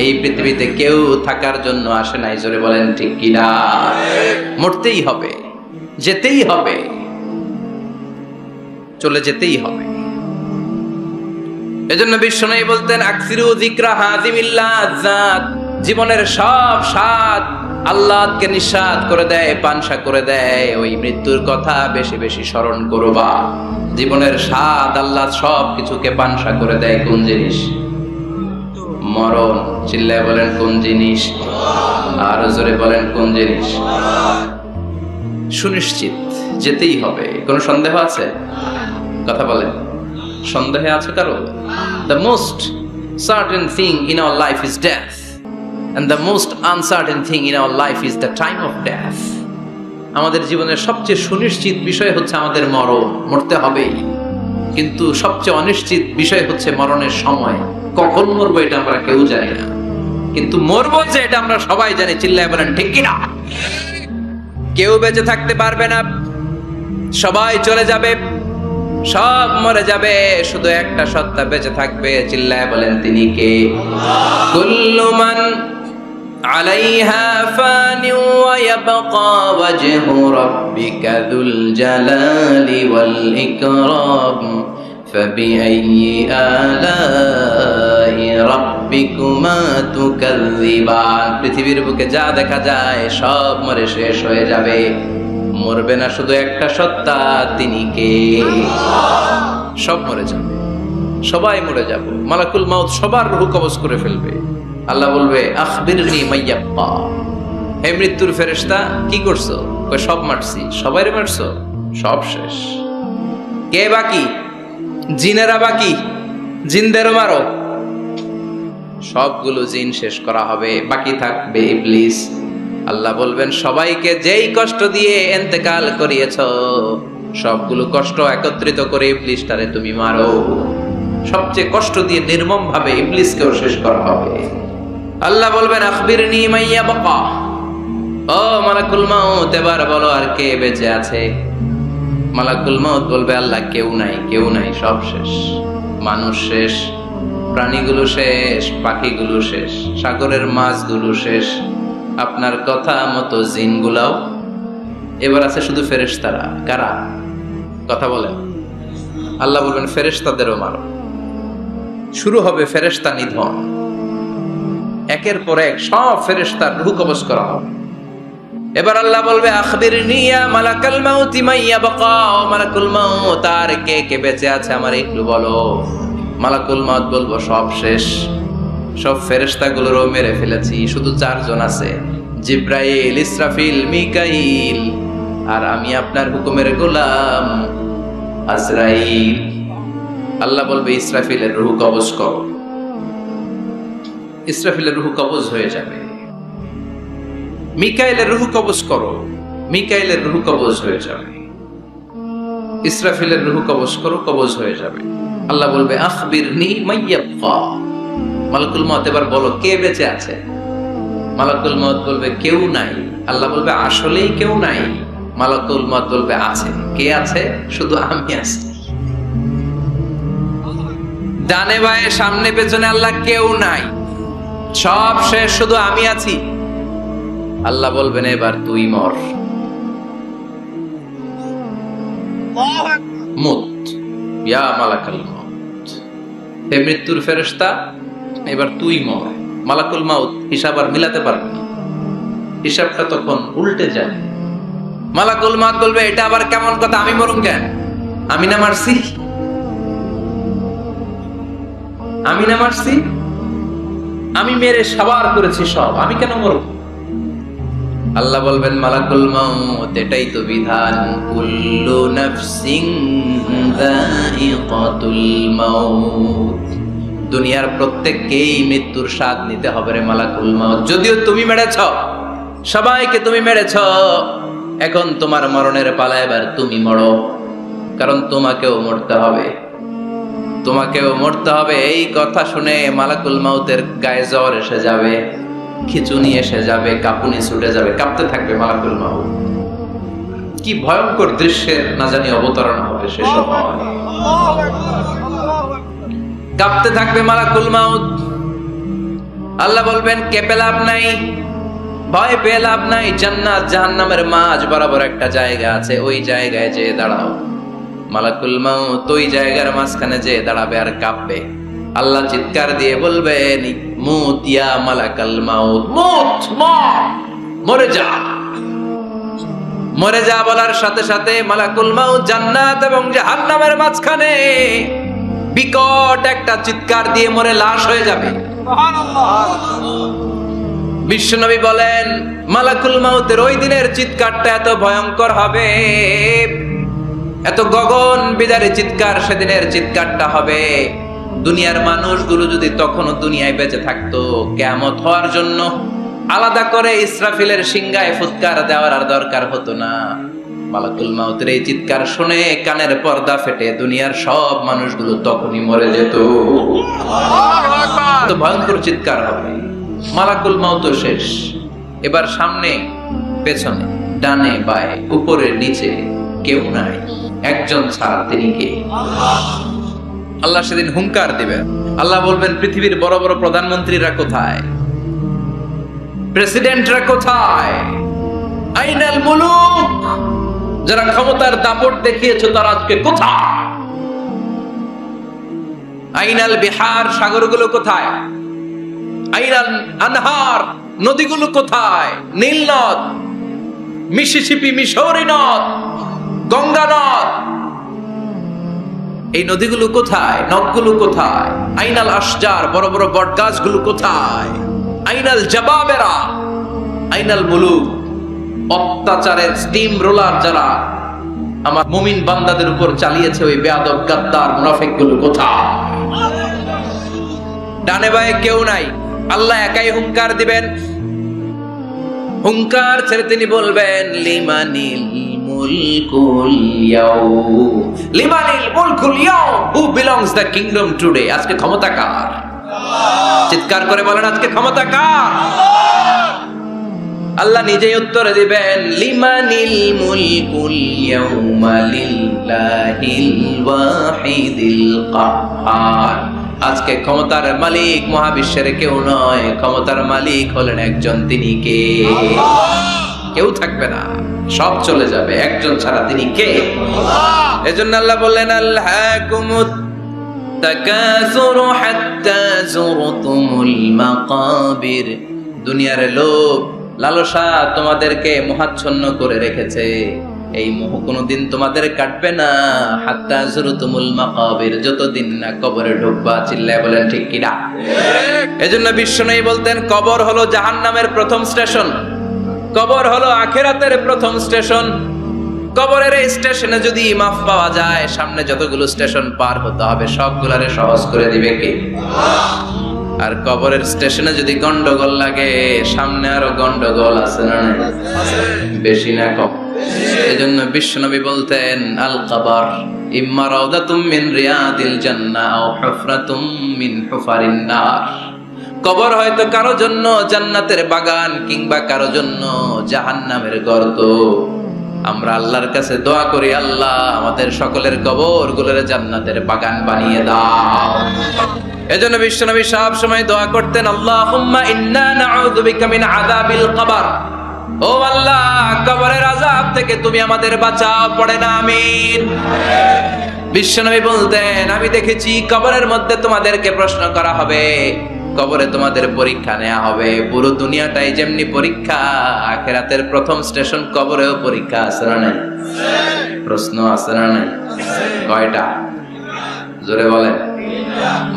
এই পৃথিবীতে কেউ থাকার জন্য আসে নাই, জোরে বলেন ঠিক কি না? মরতেই হবে, যেতেই হবে, চলে যেতেই হবে। এজন্য বিষ্ণু বলতেন আকসিরু যিকরা হাযিমিল লাযাত, জীবনের সব স্বাদ আল্লাহকে নিঃস্বাদ করে দেয়, পানসা করে দেয়। ওই মৃত্যুর কথা বেশি বেশি স্মরণ করবা। জীবনের স্বাদ আল্লাহ সব কিছুকে পানসা করে দেয়। কোন জিনিস? মরণ। চিল্লায় বলেন কোন জিনিস? আর জোরে বলেন কোন জিনিস? সুনিশ্চিত যেতেই হবে। কোনো সন্দেহ আছে? কথা বলেন, সন্দেহে আছে কারো? The most certain thing in our life is death, and the most uncertain thing in our life is the time of death. আমাদের জীবনের সবচেয়ে সুনিশ্চিত বিষয় হচ্ছে আমাদের মরণ, মরতে হবেই। কিন্তু সবচেয়ে অনিশ্চিত বিষয় হচ্ছে মরণের সময়। কখন মরবো এটা আমরা কেউ জানি না, কিন্তু মরবো যে এটা আমরা সবাই জানি। চিল্লায় বলেন ঠিক কি না? কেউ বেঁচে থাকতে পারবে না, সবাই চলে যাবে, সব মরে যাবে, শুধু একটা সত্তা বেঁচে থাকবে। চিল্লায় বলেন তিনি কে? কুল্লু মান আলাইহা ফানি ওয়া ইয়াবকা ওয়াজহু রাব্বিকা যুল জালালি ওয়াল ইকরাম ফাবিআইয়ি আলাই রাব্বিকুমা তুকাযযিবান। পৃথিবীর বুকে যা দেখা যায় সব মরে শেষ হয়ে যাবে, মরবে না শুধু একটা সত্তা, তিনি কে? সব মরে যাবে, সবাই মরে যাব। মালাকুল মাউত সবার রূহ কবজ করে ফেলবে। আল্লাহ বলবে আখবিরনি মাইয়াব্বা, হে মৃত্যুর ফেরেশতা কি করছো? কই সব মারছি। সবাইরে মারছো? সব শেষ। কে বাকি? জিনেরা বাকি, জিনদেরও মারো। সবগুলো জিন শেষ করা হবে, বাকি থাকবে ইবলিস। আল্লাহ বলবেন সবাইকে যেই কষ্ট দিয়ে ইন্তেকাল করিয়েছ, সবগুলো কষ্ট একত্রিত করে ইবলিসটারে তুমি মারো। সবচেয়ে কষ্ট দিয়ে নির্মম ভাবে ইবলিসকেও শেষ করা হবে। আল্লাহ বলবেন আখবিরনি মাইয়াবকা, ও মালাকুল মাউত এবার বলো আর কে বেঁচে আছে? মালাকুল মাউত বলবে আল্লাহ কেউ নাই, কেউ নাই, সব শেষ। মানুষ শেষ, প্রাণীগুলো শেষ, পাখিগুলো শেষ, সাগরের মাছগুলো শেষ, আপনার কথা মতো জিনগুলাও। এবার আছে শুধু ফেরেশতারা। কারা? কথা বলেন। আল্লাহ বলবেন ফেরেশতাদেরও মারো। শুরু হবে ফেরেশতা নিধন। একের পর এক সব ফেরেশতার রূহ কবজ করা হবে। এবার আল্লাহ বলবে আখবিরনি ইয়া মালাকাল মাউতি মাইয়াবকা, মালাকুল মাউত আর কে কে বেঁচে আছে আমার একটু বলো। মালাকুল মাউত বলবো সব শেষ, সব ফেরেশতাগুলোরও মেরে ফেলেছি, শুধু 4 জন আছে, জিব্রাইল, ইসরাফিল, মিকাইল, আর আমি আপনার হুকুমের গোলাম আজরাইল। আল্লাহ বলবে ইসরাফিলের রূহ কবজ করো। ইসরাফিলের রূহ কবজ হয়ে যাবে। মিকাইলের রূহ কবজ করো, মিকাইলের রূহ কবজ হয়ে যাবে। ইসরাফিলের রূহ কবজ করো, কবজ হয়ে যাবে। আল্লাহ বলবে আখবিরনি মাইয়াবকা, মালাকুল মউত এবার বলো কে বেঁচে আছে? মালাকুল মউত বলবে কেউ নাই। আল্লাহ বলবে আসলেই কেউ নাই? মালাকুল মউত বলবে আছে। কে আছে? শুধু আমি আছি। ডানে বায়ে সামনে পেছনে আল্লাহ কেউ নাই, সব শেষ, শুধু আমি আছি। আল্লাহ বলবেন এবার তুই মর। মুত ইয়া মালাকুল মউত, হে মৃত্যুর ফেরেশতা এবার তুই মর। মালাকুল মাউত হিসাব আর মিলাতে পারবে না, হিসাবটা তখন উল্টে যায়। মালাকুল মাউত বলবে, এটা আবার কেমন কথা, আমি মরুম কেন? আমি না মারছি? আমি না মারছি? আমি মেরে সাবার করেছি সব, আমি কেন মরব? আল্লাহ বলবেন, মালাকুল মাউত এটাই তো বিধান, কুল্লু নাফসিন যায়িকাতুল মাউত, দুনিয়ার প্রত্যেককেই মৃত্যুর স্বাদ নিতে হবে রে মালাকুল মাউত। যদিও তুমি মেরেছ, সবাইকে তুমি মেরেছ, এখন তোমার মরণের পালা, এবার তুমি মরো, কারণ তোমাকেও মরতে হবে, তোমাকেও মরতে হবে। এই কথা শুনে মালাকুল মাউতের গায়ে জ্বর এসে যাবে, খিচুনি এসে যাবে, কাঁপুনি ছুটে যাবে, কাঁপতে থাকবে মালাকুল মাউত। কি ভয়ঙ্কর দৃশ্যের না জানি অবতারণা হবে সে সময়। কাঁপতে থাকবে মালাকুল মাউত। আল্লাহ বলবেন, কেঁপে লাভ নাই, ভয় পেয়ে লাভ নাই, জান্নাত জাহান্নামের মাঝ বরাবর একটা জায়গা আছে, ওই জায়গায় যেয়ে দাঁড়াও। মালাকুল মাউত ওই জায়গার মাঝখানে যেয়ে দাঁড়াবে আর কাঁপবে। আল্লাহ চিৎকার দিয়ে বলবেন, মুত ইয়া মালাকাল মাউত, মুত, মরে যা, মরে যা। বলার সাথে সাথে মালাকুল মাউত জান্নাত এবং জাহান্নামের মাঝখানে বিকট একটা চিৎকার দিয়ে মরে লাশ হয়ে যাবে। বিশ্বনবী বলেন, মালাকুল মাউতের ওই দিনের চিৎকারটা এত ভয়ঙ্কর হবে, এত গগন বিদারী চিৎকার সেদিনের চিৎকারটা হবে। দুনিয়ার মানুষগুলো যদি তখনও দুনিয়ায় বেঁচে থাকতো, কিয়ামত হওয়ার জন্য আলাদা করে ইসরাফিলের সিংহায় ফুৎকার দেওয়ার আর দরকার হতো না। মালাকুল মাউতের এই চিৎকার শুনে কানের পর্দা ফেটে দুনিয়ার সব মানুষগুলো তখনই মরে যেত। তো ভয়ঙ্কর চিৎকার হবে। মালাকুল মাউত শেষ, এবার সামনে পেছনে ডানে বায়ে উপরে নিচে কেউ নাই, একজন ছাড়া, তিনি কে? আল্লাহ সেদিন হুঙ্কার দিবেন। আল্লাহ বলবেন, পৃথিবীর বড় বড় প্রধানমন্ত্রীরা কোথায়? প্রেসিডেন্টরা কোথায়? আইনাল মুলুক, যারা ক্ষমতার দাপট দেখিয়েছে তারা আজকে কোথায়? আইনাল বিহার, সাগরগুলো কোথায়? আইনাল আনহার, নদীগুলো কোথায়? নীল নদ, মিসিসিপি, মিসৌরি নদ, গঙ্গা নদ, এই নদীগুলো কোথায়? নদগুলো কোথায়? আইনাল আশজার, বড় বড় বট গাছগুলো কোথায়? আইনাল জাবাবেরা, আইনাল মুলুক, অত্যাচারের স্টিম রোলার যারা আমার মুমিন বান্দাদের উপর চালিয়েছে, ওই বেয়াদব গাদ্দার মুনাফিকগুলো কোথায়? ডানে বায়ে কেউ নাই। আল্লাহ একাই হুঙ্কার দিবেন। হুঙ্কার ছেড়ে তিনি বলবেন, লিমানিল মুলকুল ইয়াউম, লিমানিল মুলকুল ইয়াউম, who belongs the kingdom today. আজকে ক্ষমতা কার? চিৎকার করে বলেন, আজকে ক্ষমতা কার? আল্লাহ নিজেই উত্তর দিবেন, লিমানিল মুলকুল ইয়াউমা লিল্লাহিল ওয়াহিদিল কাহ্হার। আজকে ক্ষমতার মালিক মহাবিশ্বের কেউ নয়, ক্ষমতার মালিক হলেন একজন, তিনি কে? কেউ থাকবে না, সব চলে যাবে, একজন ছাড়া, তিনি কে? এজন্য আল্লাহ বললেন, আলহাকুমুত তাকাসুরু হাত্তা যুরতুমুল মাকাবির। দুনিয়ার লোভ লালসা তোমাদেরকে মোহাচ্ছন্ন করে রেখেছে, এই মোহ কোনদিন তোমাদের কাটবে না। হাত্তা যুরতুমুল মাকাবির, যতদিন না কবরে ঢুকবা। চিল্লায় বলেন ঠিক কিনা? এজন্য বিশ্বনবী বলতেন, কবর হলো জাহান্নামের প্রথম স্টেশন, কবর হলো আখিরাতের প্রথম স্টেশন। কবরের এই স্টেশনে যদি মাফ পাওয়া যায়, সামনে যতগুলো স্টেশন পার হতে হবে সবগুলারে সহজ করে দিবে কে? আর কবরের স্টেশনে যদি গন্ডগোল লাগে, সামনে আরো গন্ডগোল আছে না? বেশি না কম? এজন্য বিশ্বনবী বলতেন, আল কবর ইম্মা রাউদাতুম মিন রিয়াদিল জান্নাহ আও হুফরাতুম মিন হুফারিন নার। কবর হয়তো কারো জন্য জান্নাতের বাগান, কিংবা কারো জন্য জাহান্নামের গর্ত। আমরা আল্লাহর কাছে দোয়া করি, আল্লাহ আমাদের সকলের কবর গুলোরে জান্নাতের বাগান বানিয়ে দাও। এজন্য বিশ্বনবী সব সময় দোয়া করতেন, আল্লাহুম্মা ইন্না নাউযু বিকা মিন আযাবিল কবর। ও আল্লাহ, কবরের আযাব থেকে তুমি আমাদের বাঁচাও, পড়ে না আমিন। বিশ্বনবী বলতেন, আমি দেখেছি কবরের মধ্যে তোমাদেরকে প্রশ্ন করা হবে, কবরে তোমাদের পরীক্ষা নেওয়া হবে। পুরো দুনিয়াটাই যেমনি পরীক্ষা, আখিরাতের প্রথম স্টেশন কবরেও পরীক্ষা। আছে না নাই? প্রশ্ন আছে না নাই? কয়টা? জোরে বলেন।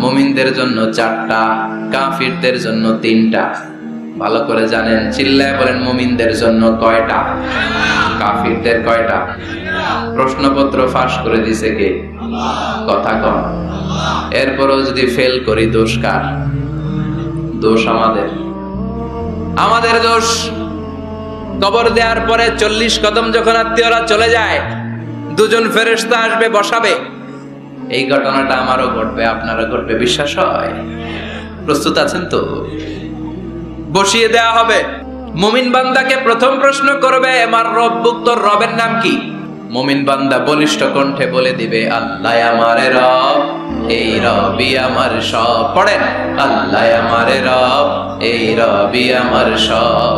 মুমিনদের জন্য 4টা, কাফিরদের জন্য 3টা। ভালো করে জানেন, চিল্লায় বলেন, মুমিনদের জন্য কয়টা, কাফিরদের কয়টা? প্রশ্নপত্র ফাঁস করে দিছে কে? কথা কম। এরপরও যদি ফেল করি, দোষ কার? দোষ আমাদের, আমাদের দোষ। কবর দেওয়ার পরে 40 কদম যখন আত্মীয়রা চলে যায়, 2জন ফেরেশতা আসবে, বসাবে। এই ঘটনাটা আমারও ঘটবে, আপনারও ঘটবে, বিশ্বাস হয়? প্রস্তুত আছেন তো? বসিয়ে দেয়া হবে। মুমিন বান্দাকে প্রথম প্রশ্ন করবে, আমার রব্বুক, তোর রবের নাম কি? মুমিন বান্দা বলিষ্ঠ কণ্ঠে বলে দিবে, আল্লাহ আমার রব, এই রবি আমার সব। পড়েন, আল্লাহ আমার রব, এই রবি আমার সব।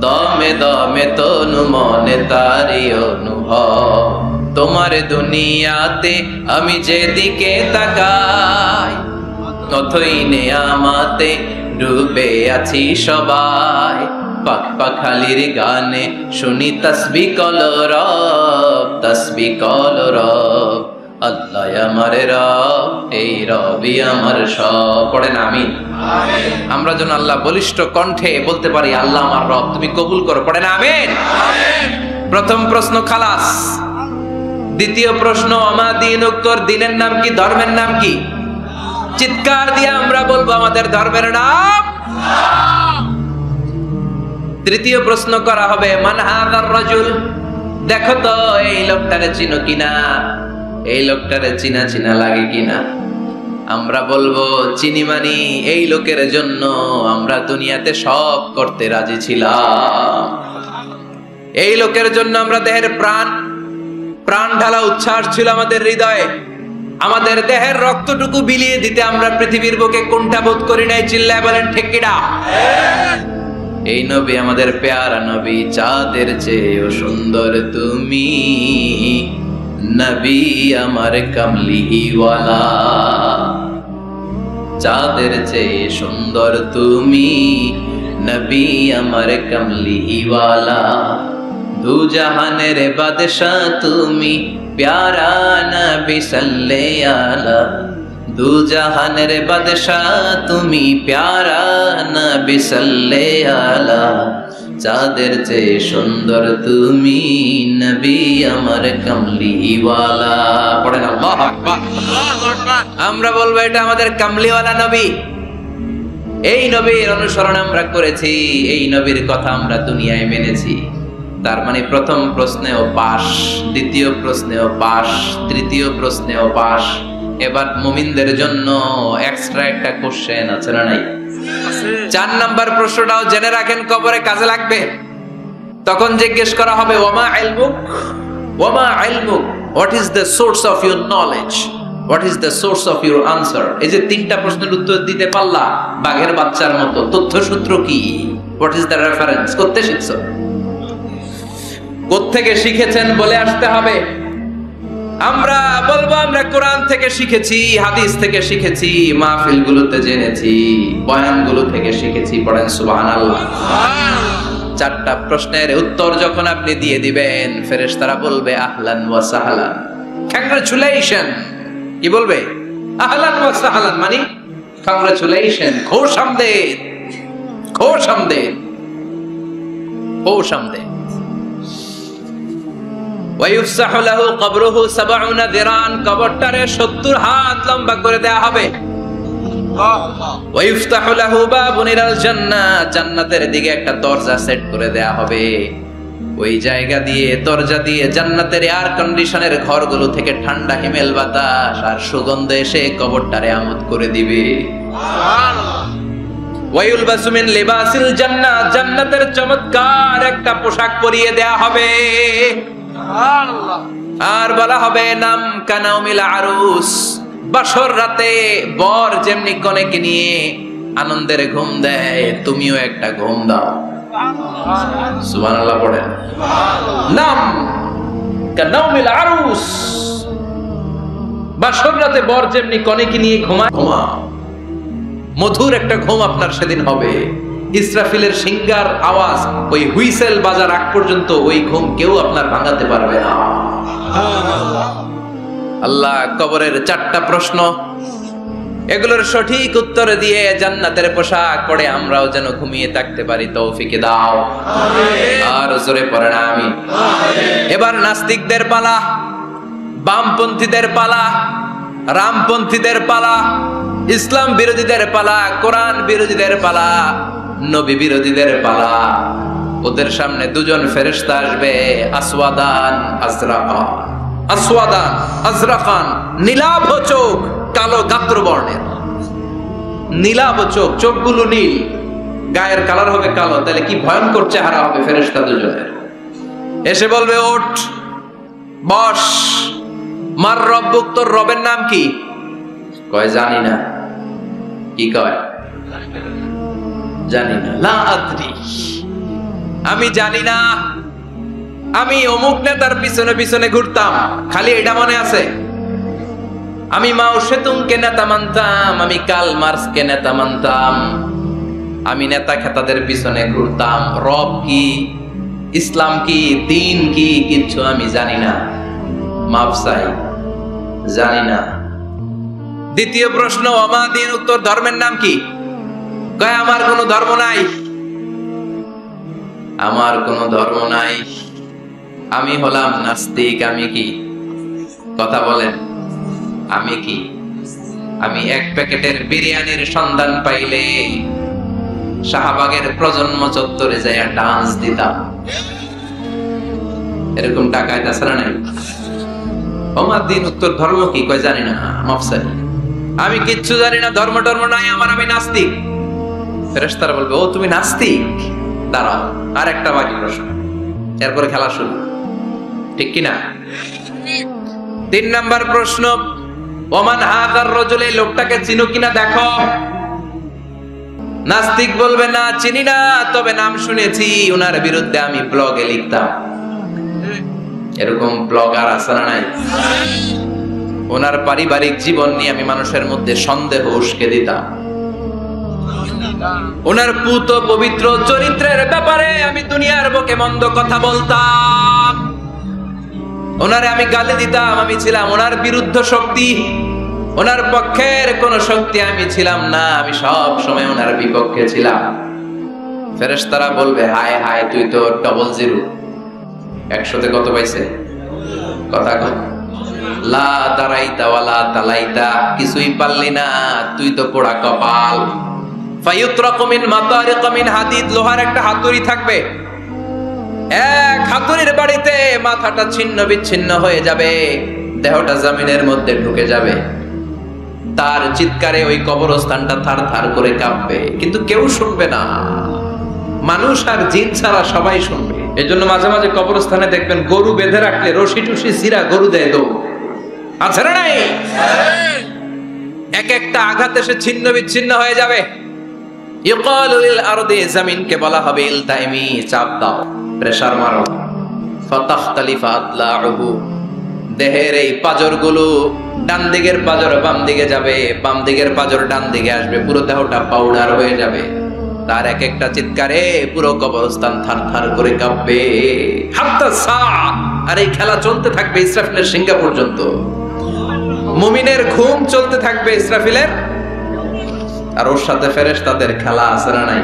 দমে দমে তনু মনে তারি অনুভব। তোমার দুনিয়াতে আমি যেদিকে তাকাই, অথই নেয়ামাতে ডুবে আছি সবাই। পাখ পাখালির গানে শুনি তসবিহ কল রব, তসবিহ কল রব। আল্লাহ আমার রব, এই রবি আমার সব। পড়েন আমিন। আমরা যেন আল্লাহ বলিষ্ঠ কণ্ঠে বলতে পারি, আল্লাহ আমার রব, তুমি কবুল করো। পড়েন আমিন। প্রথম প্রশ্ন খালাস। দ্বিতীয় প্রশ্ন, আমা দীনুক, তোর দিনের নাম কি, ধর্মের নাম কি? চিৎকার দিয়ে আমরা বলবো, আমাদের ধর্মের নাম। তৃতীয় প্রশ্ন করা হবে, মান হাযার রাজুল, দেখো তো এই লোকটারে চিনো কিনা, এই লোকটারে চিনা চিনা লাগে কিনা। আমরা বলবো, চিনি মানি, এই লোকের জন্য আমরা দুনিয়াতে সব করতে রাজি ছিলাম। এই লোকের জন্য আমরা দেহের প্রাণ ঢালা উচ্ছ্বাস ছিল আমাদের হৃদয়ে। আমাদের দেহের রক্তটুকু বিলিয়ে দিতে আমরা পৃথিবীর বুকে কোনটা বোধ করি নাই। চিল্লায় বলেন ঠিক কিনা? এই নবী আমাদের পেয়ারা নবী, চাঁদের চেয়েও সুন্দর তুমি নবী আমার কামলিওয়ালা। চাঁদের চেয়ে সুন্দর তুমি নবী আমার কামলিওয়ালা। দু জাহানের বাদশাহ তুমি প্যারা নবী সাল্লাল্লাহু আলা। দু জাহানের বাদশাহ তুমি প্যারা নবী সাল্লাল্লাহু আলা। চাঁদের চেয়ে সুন্দর তুমি নবী আমার কামলিওয়ালা। পড়েন আল্লাহু আকবার। আমরা বলবো, এটা আমাদের কামলিওয়ালা নবী। এই নবীর অনুসরণ আমরা করেছি, এই নবীর কথা আমরা দুনিয়ায় মেনেছি। তার মানে প্রথম প্রশ্নেও পাস, দ্বিতীয় প্রশ্নেও পাস, তৃতীয় প্রশ্নেও পাস। এবার মুমিনদের জন্য এক্সট্রা একটা কোশ্চেন আছে না নাই? 4 নাম্বার প্রশ্নটাও জেনে রাখেন, কবরে কাজে লাগবে। তখন জিজ্ঞেস করা হবে, ওয়ামা ইলমুক, ওয়ামা ইলমুক, what is the source of your knowledge, what is the source of your answer. এই যে 3টা প্রশ্নের উত্তর দিতে পারলা বাঘের বাচ্চার মতো, তথ্যসূত্র কি? What is the reference? করতে শিখছো? কোত্থেকে শিখেছেন বলে আসতে হবে। আমরা বলবো, আমরা কোরআন থেকে শিখেছি, হাদিস থেকে শিখেছি, মাহফিলগুলোতে জেনেছি, বয়ানগুলো থেকে শিখেছি। পড়েন সুবহানাল্লাহ। 4টা প্রশ্নের উত্তর যখন আপনি দিয়ে দিবেন, ফেরেশতারা বলবে আহলান ওয়া সাহলান, কংগ্রাচুলেশন। কি বলবে? আহলান ওয়া সাহলান, মানে কংগ্রাচুলেশন, খুশ আমদেদ, খুশ আমদেদ, খুশ আমদেদ। ওয়ায়ুফসাহু লাহু কবরুহু 70 যিরান, কবরটারে 70 হাত লম্বা করে দেয়া হবে। ওয়ায়ুফতাহু লাহু বাবুন ইলাল জান্নাহ, জান্নাতের দিকে একটা দরজা সেট করে দেয়া হবে। ওই জায়গা দিয়ে, দরজা দিয়ে জান্নাতের এয়ার কন্ডিশনের ঘরগুলো থেকে ঠান্ডা হিমেল বাতাস আর সুগন্ধ এসে কবরটারে আমোদ করে দিবে। সুবহানাল্লাহ। ওয়ায়ুলবাসু মিন লিবাসিল জান্নাহ, জান্নাতের চমৎকার একটা পোশাক পরিয়ে দেয়া হবে। আর বলা হবে, নাম কানাউমিল আরুস, বাসর রাতে বর যেমনি কনেকে নিয়ে আনন্দের ঘুম দেয়, তুমিও একটা ঘুম দাও। সুবহানাল্লাহ পড়েন। নাম কানাউমিল আরুস, বাসর রাতে বর যেমনি কনেকে নিয়ে ঘুমায়, ঘুমাও। মধুর একটা ঘুম আপনার সেদিন হবে। ইসরাফিলের সিঙ্গার আওয়াজ ওই হুইসেল বাজার আগ পর্যন্ত ওই ঘুম কেউ আপনার ভাঙাতে পারবে না। আল্লাহ কবরের 4টা প্রশ্ন, এগুলোর সঠিক উত্তর দিয়ে জান্নাতের পোশাক পরে আমরাও যেন ঘুমিয়ে থাকতে পারি তৌফিক দাও। আর জোরে পড়ে না আমি। এবার নাস্তিকদের পালা, বামপন্থীদের পালা, রামপন্থীদের পালা, ইসলাম বিরোধীদের পালা, কোরআন বিরোধীদের পালা, নবী বিরোধীদের পালা। ওদের সামনে দুজন ফেরেশতা আসবে, আসওয়াদান আজরাকান। আসওয়াদান আজরাকান, নীলাভ চোখ, কালো গাত্র বর্ণের। নীলাভ চোখ, চোখগুলো নীল, গায়ের কালার হবে কালো। তাহলে কি ভয়ঙ্কর চেহারা হবে ফেরেশতা দুজনের। এসে বলবে, ওঠ, বস। মার রব্বুক, তোর রবের নাম কি? কয় জানি না। কি কয়? জানি না। লা আদরি, আমি জানি না। আমি অমুক নেতার পিছনে পিছনে ঘুরতাম, খালি এটা মনে আছে। আমি মাও সেতুংকে নেতা মানতাম, আমি কার্ল মার্কসকে নেতা মানতাম, আমি নেতা খেতাদের পিছনে ঘুরতাম। রব কি, ইসলাম কি, দিন কি, কিচ্ছু আমি জানি না। মাফ চাই, জানি না। দ্বিতীয় প্রশ্ন, ওমা দিন, উত্তর ধর্মের নাম কি? কয় আমার কোনো ধর্ম নাই, আমার কোনো ধর্ম নাই, আমি হলাম নাস্তিক। আমি কি? কথা বলেন, আমি কি? আমি এক প্যাকেটের বিরিয়ানির সন্ধান পাইলে শাহবাগের প্রজন্ম চত্বরে যায় ডান্স দিতাম। এরকম টাকায় তাছাড়া নাই। ওমার দিন, উত্তর ধর্ম কি? কয় জানি না, মাফসাই, আমি কিচ্ছু জানি না, ধর্ম টর্ম নাই আমার, আমি নাস্তিক। ফেরেশতারা বলবে, ও তুমি নাস্তিক, দাঁড়াও, আর একটা বাকি প্রশ্ন, এরপরে খেলা শুরু। ঠিক কিনা? 3 নাম্বার প্রশ্ন, ওমান হাযার রাজুল, এই লোকটাকে চিনো কিনা দেখো। নাস্তিক বলবে, না চিনি না, তবে নাম শুনেছি, ওনার বিরুদ্ধে আমি ব্লগে লিখতাম। এরকম ব্লগার আছে না নাই? ওনার পারিবারিক জীবন নিয়ে আমি মানুষের মধ্যে সন্দেহ উস্কে দিতাম। ওনার পুত পবিত্র চরিত্রের ব্যাপারে আমি দুনিয়ার বুকে মন্দ কথা বলতাম। ওনারে আমি গালি দিতাম। আমি ছিলাম ওনার বিরুদ্ধ শক্তি, ওনার পক্ষের কোন শক্তি আমি ছিলাম না, আমি সব সময় ওনার বিপক্ষে ছিলাম। ফেরেশতারা বলবে, হায় হায়, তুই তো ডবল জিরো। 100তে কত পাইছে? কথা কর। লা দারাইতা ওয়ালা তালাইতা, কিছুই পারলি না, তুই তো পোড়া কপাল। ফায়ুতরাকু মিন মাতারিক মিন হাদিদ, লোহার একটা হাতুড়ি থাকবে, এক হাতুড়ির বাড়িতে মাথাটা ছিন্ন বিচ্ছিন্ন হয়ে যাবে, দেহটা জমিনের মধ্যে ঢুকে যাবে। তার চিৎকারে ওই কবরস্থানটা থার থার করে কাঁপবে, কিন্তু কেউ শুনবে না। মানুষ আর জিন ছাড়া সবাই শুনবে। এজন্য মাঝে মাঝে কবরস্থানে দেখবেন গরু বেঁধে রাখলে রশি টুসি ছিঁড়া গরু দেয় দৌড়। আছে না নাই? এক একটা আঘাত এসে ছিন্ন বিচ্ছিন্ন হয়ে যাবে। ইউকালু লিল আরদি, জমিনকে বলা হবে, ইলতাইমি, চাপ দাও, প্রেসার মারো। ফাতাখতালিফা আদলাউহু, দেহের এই পাজরগুলো, ডান দিকের পাজর বাম দিকে যাবে, বাম দিকের পাজর ডান দিকে আসবে, পুরো দেহটা পাউডার হয়ে যাবে। তার এক একটা চিৎকারে পুরো কবরস্থান থার থার করে কাঁপবে। হাত্তা সা, আর এই খেলা চলতে থাকবে ইসরাফিলের সিংহা পর্যন্ত। মুমিনের ঘুম চলতে থাকবে ইসরাফিলের, আর ওর সাথে ফেরেশতাদের খেলা আছে না নাই?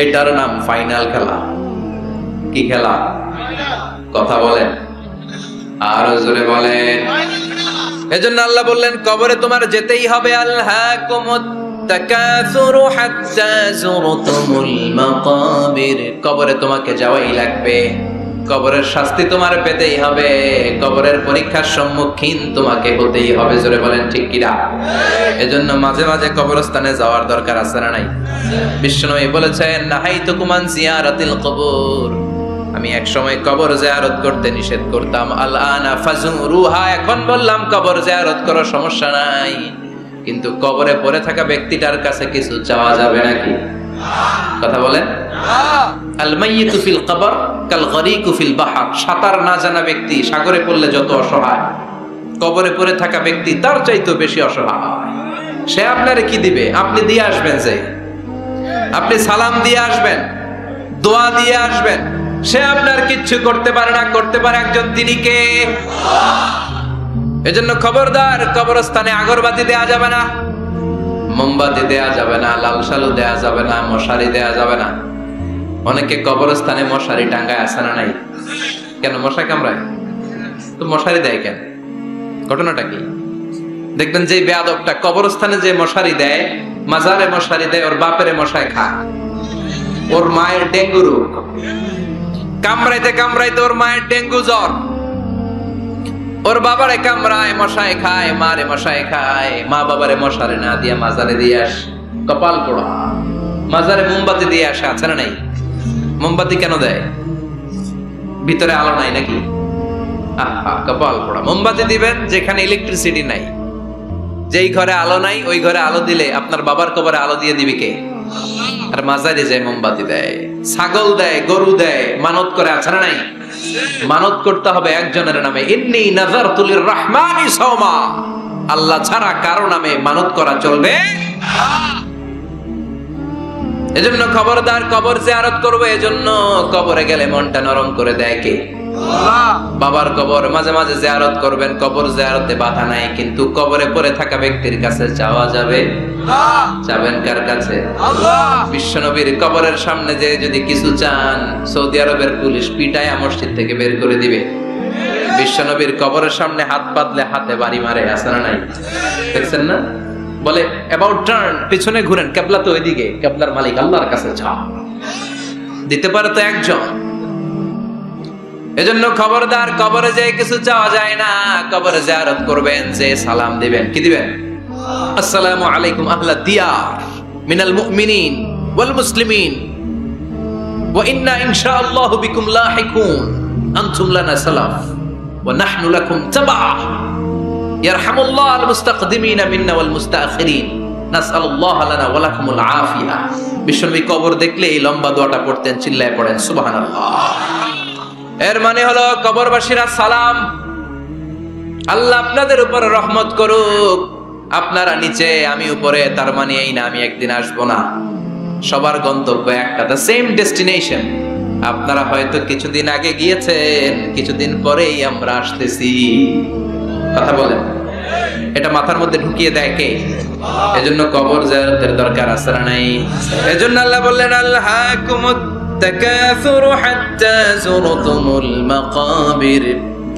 এটার নাম ফাইনাল খেলা। কি খেলা? কথা বলেন, আর জোরে বলেন। এজন্য আল্লাহ বললেন, কবরে তোমার যেতেই হবে। আলহাকুমুত তাকাসুরু হাত্তা যুরতুমুল মাকাবির, কবরে তোমাকে যাওয়াই লাগবে। কবরের শাস্তি তোমার পেতেই হবে, কবরের পরীক্ষার সম্মুখীন তোমাকে হতেই হবে। জোরে বলেন ঠিক কিনা? এজন্য মাঝে মাঝে কবরস্থানে যাওয়ার দরকার আছে না নাই? বিশ্বনবী বলেছেন, নাহাইতুকুম আন জিয়ারাতিল কবর, আমি এক সময় কবর জিয়ারত করতে নিষেধ করতাম। আলআনা ফাজুরুহা, এখন বললাম কবর জিয়ারত করো, সমস্যা নাই, কিন্তু কবরে পড়ে থাকা ব্যক্তিটার কাছে কিছু চাওয়া যাবে নাকি? কথা বলেন। আল মাইয়িতু ফিল কবর কাল গরিকু ফিল বাহর, সাঁতার না জানা ব্যক্তি সাগরে পড়লে যত অসহায়, কবরে পড়ে থাকা ব্যক্তি তার চাইতেও বেশি অসহায়। সে আপনারে কি দিবে? আপনি দিয়ে আসবেন, যে আপনি সালাম দিয়ে আসবেন, দোয়া দিয়ে আসবেন, সে আপনার কিচ্ছু করতে পারে না। করতে পারে একজন, তিনি কে? এজন্য খবরদার, কবরস্থানে আগরবাতি দেয়া যাবে না, মোমবাতি দেয়া যাবে না, লাল সালু দেয়া যাবে না, মশারি দেয়া যাবে না। অনেকে কবরস্থানে মশারি টাঙ্গায়, আছে না নাই? কেন মশা কামড়ায়? তো মশারি দেয় কেন? ঘটনাটা কি? দেখবেন যে বেয়াদবটা কবরস্থানে যে মশারি দেয়, মাজারে মশারি দেয়, ওর বাপেরে মশায় খায়, ওর মায়ের ডেঙ্গু রোগ, কামড়াইতে কামড়াইতে ওর মায়ের ডেঙ্গু জ্বর, ওর বাবারে কামড়ায়, মশায় খায়, মারে মশায় খায়, মা বাবারে মশারে না দিয়া মাজারে দিয়ে আস, কপাল পোড়া। মাজারে মোমবাতি দিয়ে আসে, আছে না নাই? মোমবাতি কেন দেয়? ভিতরে আলো নাই নাকি? আহা, কপাল পোড়া। মোমবাতি দিবেন যেখানে ইলেকট্রিসিটি নাই, যেই ঘরে আলো নাই ওই ঘরে আলো দিলে আপনার বাবার কবরে আলো দিয়ে দিবি কে? আর মাজারে যায় মোমবাতি দেয়, ছাগল দেয়, গরু দেয়, মানত করে, আছে না নাই? মানত করতে হবে একজনের নামে, ইন্নী নাযারতু লিররহমানি সাওমা, আল্লাহ ছাড়া কারো নামে মানত করা চলবে। এজন্য খবরদার, কবর জিয়ারত করবে। এজন্য কবরে গেলে মনটা নরম করে দেয় কে? আল্লাহ। বাবার কবর মাঝে মাঝে জিয়ারত করবেন, কবর জিয়ারতে বাধা নাই, কিন্তু কবরে পড়ে থাকা ব্যক্তির কাছে যাওয়া যাবে? যাবেন কার কাছে? আল্লাহ। বিশ্বনবীর কবরের সামনে যে যদি কিছু চান, সৌদি আরবের পুলিশ পিটায়া মসজিদ থেকে বের করে দিবে। বিশ্বনবীর কবরের সামনে হাত পাতলে হাতে বাড়ি মারে, আছে না নাই? দেখছেন না? বলে অ্যাবাউট টার্ন, পিছনে ঘুরেন, কিবলা তো ওইদিকে, কিবলার মালিক আল্লাহর কাছে যাও। দিতে পারে তো একজন। এজন্য খবরদার, কবরে যে কিছু চাওয়া যায় না। কবরে জিয়ারত করবেন, যে সালাম দিবেন, কি দিবেন? আসসালামু আলাইকুম আহলা দিয়ার মিনাল মুমিনিন ওয়াল মুসলিমিন ওয়া ইন্না ইনশাআল্লাহু বিকুম লাহিকুন আনতুম লানা সালাফ ওয়া নাহনু লাকুম তাবা ইয়ারহামুল্লাহ আল মুস্তাকদিমিনা মিন্না ওয়াল মুস্তাখিরিন নাসআলুল্লাহ লানা ওয়া লাকুমুল আফিয়া। বিশ্বনবী কবর দেখলে এই লম্বা দোয়াটা পড়তেন, চিল্লায় পড়েন সুবহানাল্লাহ। এর মানে হলো কবরবাসীরা সালাম, আল্লাহ আপনাদের উপর রহমত করুক, আপনারা নিচে আমি উপরে, তার মানে এই না আমি একদিন আসবো না। সবার গন্তব্য একটা, দ্য সেম ডেস্টিনেশন। আপনারা হয়তো কিছুদিন আগে গিয়েছেন, কিছুদিন পরেই আমরা আসতেছি। কথা বলেন, এটা মাথার মধ্যে ঢুকিয়ে দেয় কে? এজন্য কবর জিয়ারতের দরকার আছে না নাই? এজন্য আল্লাহ বললেন, আল্লাহাকুমুত তাকাসুরু হাত্তা যুরতুমুল মাকাবির।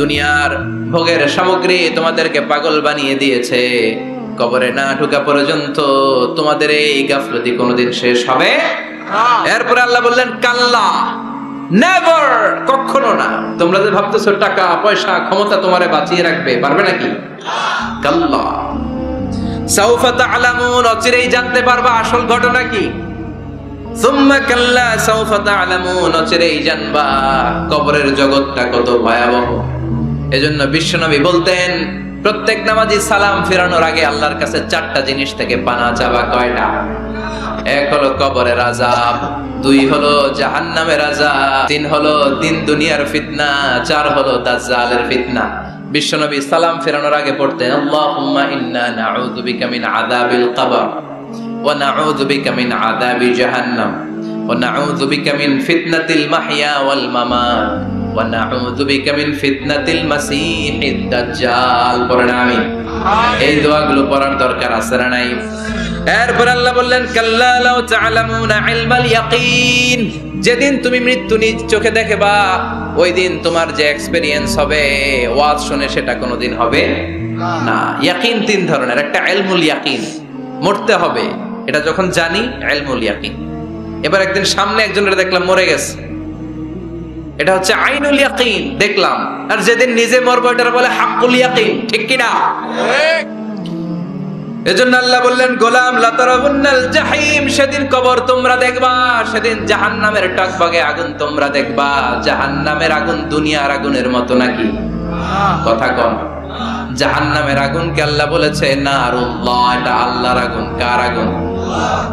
দুনিয়ার ভোগের সামগ্রী তোমাদেরকে পাগল বানিয়ে দিয়েছে, কবরে না ঢোকা পর্যন্ত তোমাদের এই গাফলতি কোনোদিন শেষ হবে না। এরপর আল্লাহ বললেন, কাল্লা, নেভার, কখনো না। তোমরা যে ভাবতেছো টাকা পয়সা ক্ষমতা তোমারে বাঁচিয়ে রাখবে, পারবে নাকি? কাল্লা সাউফা তা'লামুন, অচিরেই জানতে পারবা আসল ঘটনা কি। সুম্মা কাল্লা সাউফা তা'লামুন, অচিরেই জানবা কবরের জগৎটা কত ভয়াবহ। এজন্য বিশ্বনবী বলতেন, প্রত্যেক নামাজি সালাম ফেরানোর আগে আল্লাহর কাছে চারটা জিনিস থেকে পানা চাবা। কয়টা? এক হলো কবরের আযাব, দুই হলো জাহান্নামের আযাব, তিন হলো দিন দুনিয়ার ফিতনা, চার হলো দাজ্জালের ফিতনা। বিশ্বনবী সালাম ফেরানোর আগে পড়তেন, আল্লাহুম্মা ইন্না নাউযু বিকা মিন আযাবিল কবর ওয়া নাউযু বিকা মিন আযাবি জাহান্নাম ওয়া নাউযু বিকা মিন ফিতনাতিল মাহইয়া ওয়াল মামাত ওয়া নাউযু বিকা মিন ফিতনাতিল মাসীহিদ দাজ্জাল। পড়েন আমিন। এই দোয়াগুলো পড়ার দরকার আছে না নাই? এরপর আল্লাহ বললেন, কাল্লা লাউ তা'লামুনা ইলমাল ইয়াকিন, যেদিন তুমি মৃত্যু নিজ চোখে দেখবা, ওই দিন তোমার যে এক্সপেরিয়েন্স হবে, ওয়াজ শুনে, সেটা কোনোদিন হবে না। ইয়াকিন তিন ধরনের, একটা ইলমুল ইয়াকিন, মরতে হবে, এটা যখন জানি, ইলমুল ইয়াকিন। এবার একদিন সামনে একজনের দেখলাম মরে গেছে, এটা হচ্ছে আইনুল ইয়াকিন, দেখলাম। আর যেদিন নিজে মরবো, এটা বলে হাক্কুল ইয়াকিন, ঠিক কি না? এজন্য আল্লাহ বললেন, গোলাম লা তারাবুন্নাল জাহিম, সেদিন কবর তোমরা দেখবা, সেদিন জাহান্নামের টকবগে আগুন তোমরা দেখবা। জাহান্নামের আগুন দুনিয়ার আগুনের মতো নাকি? কথা কন। জাহান্নামের আগুনকে আল্লাহ বলেছে নারুল্লাহ, এটা আল্লাহর আগুন। কার আগুন?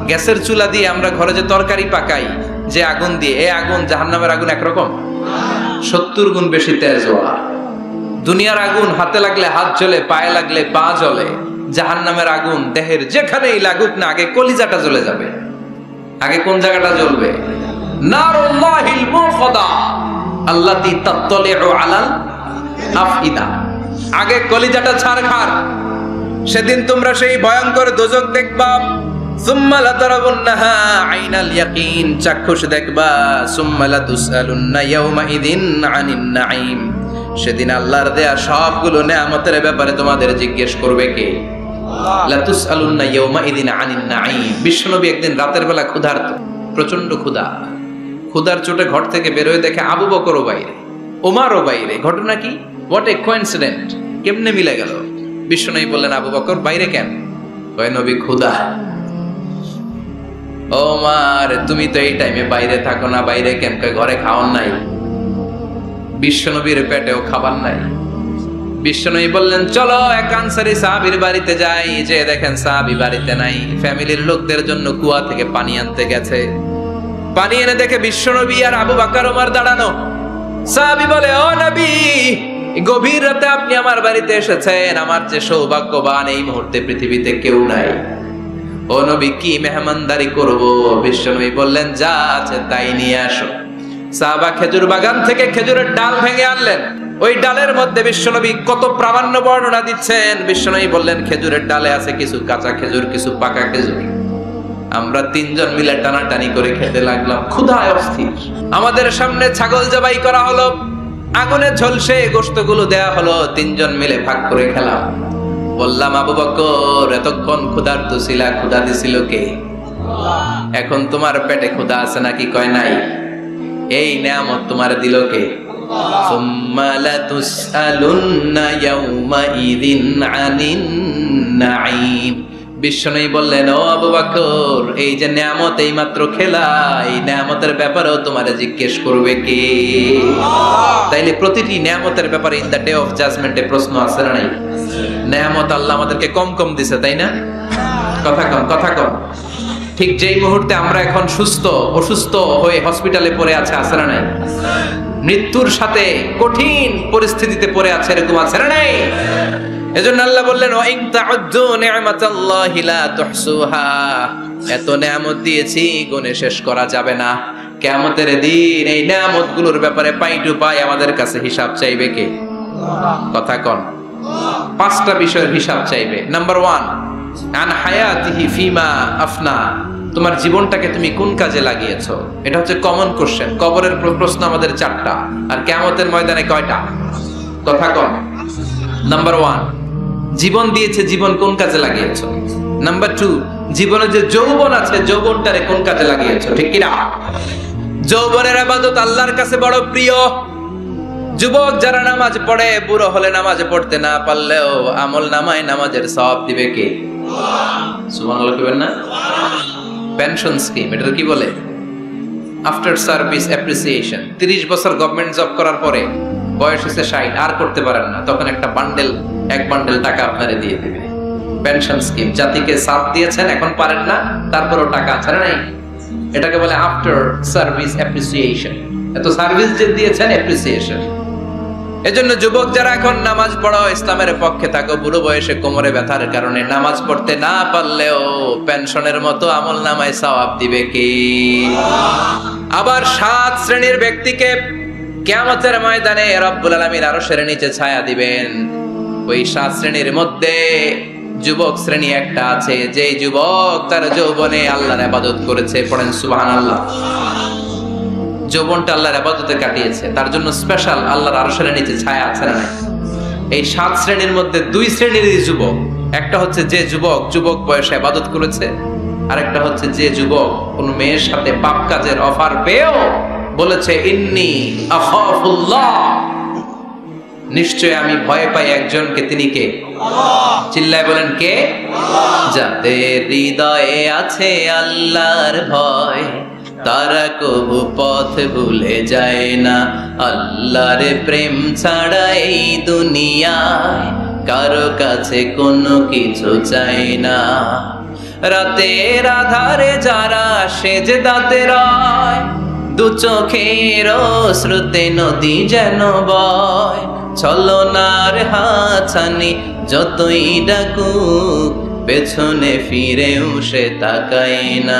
গ্যাসের চুলা দিয়ে আমরা ঘরে যে তরকারি পাকাই, যে আগুন দিয়ে, এই আগুন জাহান্নামের আগুন একরকম, 70 গুণ বেশি তেজ ওয়া। দুনিয়ার আগুন হাতে লাগলে হাত জ্বলে, পায়ে লাগলে পা জ্বলে, জাহান্নামের আগুন দেহের যেখানেই লাগুক না, আগে কলিজাটা জ্বলে যাবে। আগে কোন জায়গাটা জ্বলবে? নারুল্লাহিল মুখদা আল্লাতী তাত্তালিউ আলাল আফইদা। আগে কলিজাটা ছারখার। সেদিন তোমরা সেই ভয়ঙ্কর দোজখ দেখবা। সুম্মা লাতারাবুন্নাহা আইনাল ইয়াকিন, চাক্ষুষ দেখবা। সুম্মা লাতুসআলুন্না ইয়াওমাইযিন আনিন নাঈম, সেদিন আল্লাহর দেয়া সবগুলো নেয়ামতের ব্যাপারে তোমাদের জিজ্ঞেস করবে কে? লাতুসআলুন্না ইয়াওমাইযিন আনিন নাঈম। বিশ্বনবী একদিন রাতের বেলা ক্ষুধার্ত, প্রচন্ড ক্ষুধা। ক্ষুধার চোটে ঘর থেকে বের হয়ে দেখে আবু বকরও বাইরে, ওমরও বাইরে। ঘটনা কি? What a coincident! কেমনে মিলে গেল? বিশ্বনবী বললেন, আবু বকর বাইরে কেন? কয়, নবী ক্ষুধা। ওমর, তুমি তো এই টাইমে বাইরে থাকো না, বাইরে কেন? কয়, ঘরে খাওয়ার নাই। বিশ্বনবীর পেটেও খাবার নাই। বিশ্বনবী বললেন, চলো এক আনসারী সাহাবীর বাড়িতে যাই। যে দেখেন সাহাবী বাড়িতে নাই, ফ্যামিলির লোকদের জন্য কুয়া থেকে পানি আনতে গেছে। পানি এনে দেখে বিশ্বনবী আর আবু বকর ওমর দাঁড়ানো। সাহাবী বলে, ও নবী, গভীর রাতে আপনি আমার বাড়িতে এসেছেন, আমার যে সৌভাগ্যবান এই মুহূর্তে পৃথিবীতে কেউ নাই। ও নবী, কি মেহমানদারি করব? বিশ্বনবী বললেন, যা আছে তাই নিয়ে আসো। সাহাবা খেজুর বাগান থেকে খেজুরের ডাল ভেঙে আনলেন। ওই ডালের মধ্যে বিশ্বনবী কত প্রামাণ্য বর্ণনা দিচ্ছেন। বিশ্বনবী বললেন, খেজুরের ডালে আছে কিছু কাঁচা খেজুর, কিছু পাকা খেজুর। আমরা তিনজন মিলে টানাটানি করে খেতে লাগলাম, ক্ষুধায় অস্থির। আমাদের সামনে ছাগল জবাই করা হলো, আগুনে ঝলসে গোশতগুলো দেয়া হলো, তিনজন মিলে ভাগ করে খেলাম। বললাম, আবু বকর, এতক্ষণ ক্ষুধার্ত ছিলা, ক্ষুধা দিছিল কে? এখন তোমার পেটে ক্ষুধা আছে নাকি? কয়, নাই। এই নেয়ামত তোমার দিল কে? সুম্মা লাতুসআলুন্না ইয়াওমাইযিন আনিন নাঈম। বিশ্বনবী বললেন, ও আবু বকর, এই যে নেয়ামত এই মাত্র খেলা, এই নেয়ামতের ব্যাপারেও তোমারে জিজ্ঞেস করবে কে? তাইলে প্রতিটি নেয়ামতের ব্যাপারে ইন দ্য ডে অফ জাজমেন্টে প্রশ্ন আছে না নাই? নেয়ামত আল্লাহ আমাদেরকে কম কম দিছে, তাই না? কথা কম, কথা কম। ঠিক যেই মুহূর্তে আমরা এখন সুস্থ, অসুস্থ হয়ে হসপিটালে পড়ে আছে না নাই? মৃত্যুর সাথে কঠিন পরিস্থিতিতে পড়ে আছে, এরকম আছে না নাই? এজন্য আল্লাহ বললেন, ওয়া ইন তাউদ্দু নি'মাতাল্লাহি লা তুহসুহা। এত নেয়ামত দিয়েছি, গুণে শেষ করা যাবে না। কিয়ামতের দিন এই নেয়ামতগুলোর ব্যাপারে পাই টু পাই আমাদের কাছে হিসাব চাইবে কে? কথা কোন? পাঁচটা বিষয়ের হিসাব চাইবে। নাম্বার 1, আন হায়াতিহি ফিমা আফনা। তোমার জীবনটাকে তুমি কোন কাজে লাগিয়েছো? এটা হচ্ছে কমন কোশ্চেন। কবরের প্রশ্ন আমাদের 4টা, আর কিয়ামতের ময়দানে কয়টা? কথা কোন? নাম্বার 1, জীবন দিয়েছে, জীবন কোন কাজে লাগিয়েছো? নাম্বার 2, জীবনে যে যৌবন আছে, যৌবনটারে কোন কাজে লাগিয়েছো? ঠিক কি না? যৌবনের ইবাদত আল্লাহর কাছে বড় প্রিয়। যুবক যারা নামাজ পড়ে, বুড়ো হলে নামাজ পড়তে না পারলেও আমল নামায় নামাজের সওয়াব দিবে কে? সুবহানাল্লাহ কইবেন না? পেনশন স্কিম, এটা কি বলে? After service appreciation. 30 বছর গভর্নমেন্ট জব করার পরে বয়স হচ্ছে 60, আর করতে পারেন না, তখন একটা বান্ডেল, এক বান্ডেল টাকা আপনারে দিয়ে দিবে। পেনশন স্কিম, জাতিকে সাথ দিয়েছেন, এখন পারেন না, তারপরও টাকা আছে না নাই? এটাকে বলে আফটার সার্ভিস অ্যাপ্রিসিয়েশন। এত সার্ভিস যে দিয়েছেন, অ্যাপ্রিসিয়েশন। এজন্য যুবক যারা এখন নামাজ পড়ো, ইসলামের পক্ষে থাকো, বুড়ো বয়সে কোমরে ব্যথার কারণে নামাজ পড়তে না পারলেও পেনশনের মতো আমল নামায় সওয়াব দিবে কে? আবার 7 শ্রেণীর ব্যক্তিকে কিয়ামতের ময়দানে রব্বুল আলামিন আরশের নিচে ছায়া দিবেন। ওই 7 শ্রেণীর মধ্যে যুবক শ্রেণী একটা আছে, যে যুবক তার যৌবনে আল্লাহর ইবাদত করেছে। পড়েন সুবহানাল্লাহ। যৌবনটা আল্লাহর ইবাদতে কাটিয়েছে, তার জন্য স্পেশাল আল্লাহর আরশের নিচে ছায়া আছে না? এই 7 শ্রেণীর মধ্যে 2 শ্রেণীরই যুবক। একটা হচ্ছে যে যুবক যুবক বয়সে ইবাদত করেছে, আর একটা হচ্ছে যে যুবক কোন মেয়ের সাথে পাপ কাজের অফার পেয়েও বলেছে, ইন্নী আখাফুল্লাহ, নিশ্চয় আমি ভয় পাই একজনকে। তিনি কে? চিল্লায় বলেন, কে? যাদের হৃদয়ে আছে আল্লাহর ভয়, তারা কবু পথ ভুলে যায় না। আল্লাহর প্রেম ছাড়া এই দুনিয়ায় কারো কাছে কোনো কিছু চাই না। রাতের আধারে যারা সেজদাতে রয়, দু চোখের শ্রুতে নদী যেন বয়, ছলনার হাতছানি যতই ডাকুক, পেছনে ফিরেও সে তাকায় না।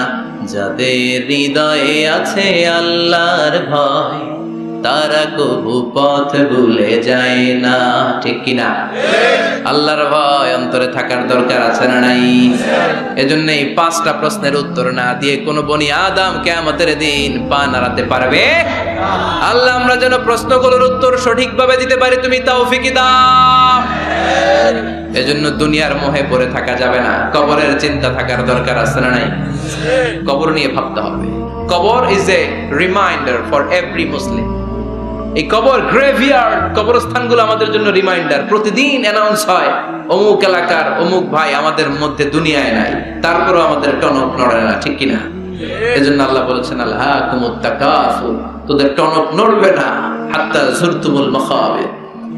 যাদের হৃদয়ে আছে আল্লাহর ভয়, তারা কবু পথ ভুলে যায় না। ঠিক কিনা? আল্লাহর ভয় অন্তরে থাকার দরকার আছে না নাই? এজন্য এই 5টা প্রশ্নের উত্তর না দিয়ে কোন বনি আদম কিয়ামতের দিন পা নাড়াতে পারবে? আল্লাহ আমরা যেন প্রশ্নগুলোর উত্তর সঠিকভাবে দিতে পারি, তুমি তৌফিক দাও। এজন্য দুনিয়ার মোহে পড়ে থাকা যাবে না, কবরের চিন্তা থাকার দরকার আছে না নাই? কবর নিয়ে ভাবতে হবে। কবর is a reminder for every মুসলিম। এই কবর গ্রেভিয়ার্ড, কবরস্থানগুলো আমাদের জন্য রিমাইন্ডার। প্রতিদিন অ্যানাউন্স হয় অমুক এলাকার অমুক ভাই আমাদের মধ্যে দুনিয়ায় নাই, তারপরও আমাদের টনক নড়ে না। ঠিক কিনা? এজন্য আল্লাহ বলেছেন আলহাকুমুত তাকাসুর, তোদের টনক নড়বে না হাত্তা যুরতুমুল মাকাবির,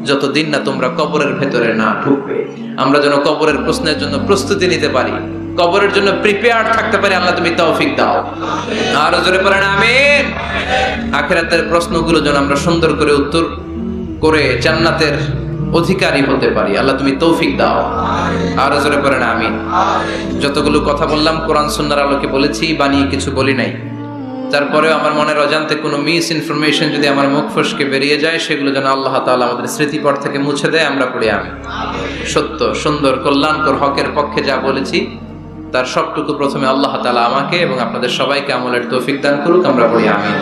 যতদিন না তোমরা কবরের ভেতরে না ঢুকবে। আমরা যেন কবরের প্রশ্নের জন্য প্রস্তুতি নিতে পারি, কবরের জন্য প্রিপেয়ার্ড থাকতে পারি। আল্লাহ তুমি তৌফিক দাও। আর জোরে পড়েন আমিন। আখিরাতের প্রশ্নগুলো যেন আমরা সুন্দর করে উত্তর করে জান্নাতের অধিকারী হতে পারি। আল্লাহ তুমি তৌফিক দাও। আর জোরে পড়েন আমিন। যতগুলো কথা বললাম কোরআন সুন্নাহর আলোকে বলেছি, বানিয়ে কিছু বলি নাই। তারপরেও আমার মনের অজান্তে কোনো মিস ইনফরমেশন যদি আমার মুখ ফসকে বেরিয়ে যায়, সেগুলো যেন আল্লাহ তাআলা আমাদের স্মৃতিপট থেকে মুছে দেয়। আমরা পড়ি আমিন। সত্য, সুন্দর, কল্যাণকর, হকের পক্ষে যা বলেছি তার সবটুকু প্রথমে আল্লাহ তাআলা আমাকে এবং আপনাদের সবাইকে আমলের তৌফিক দান করুক। আমরা পড়ি আমিন।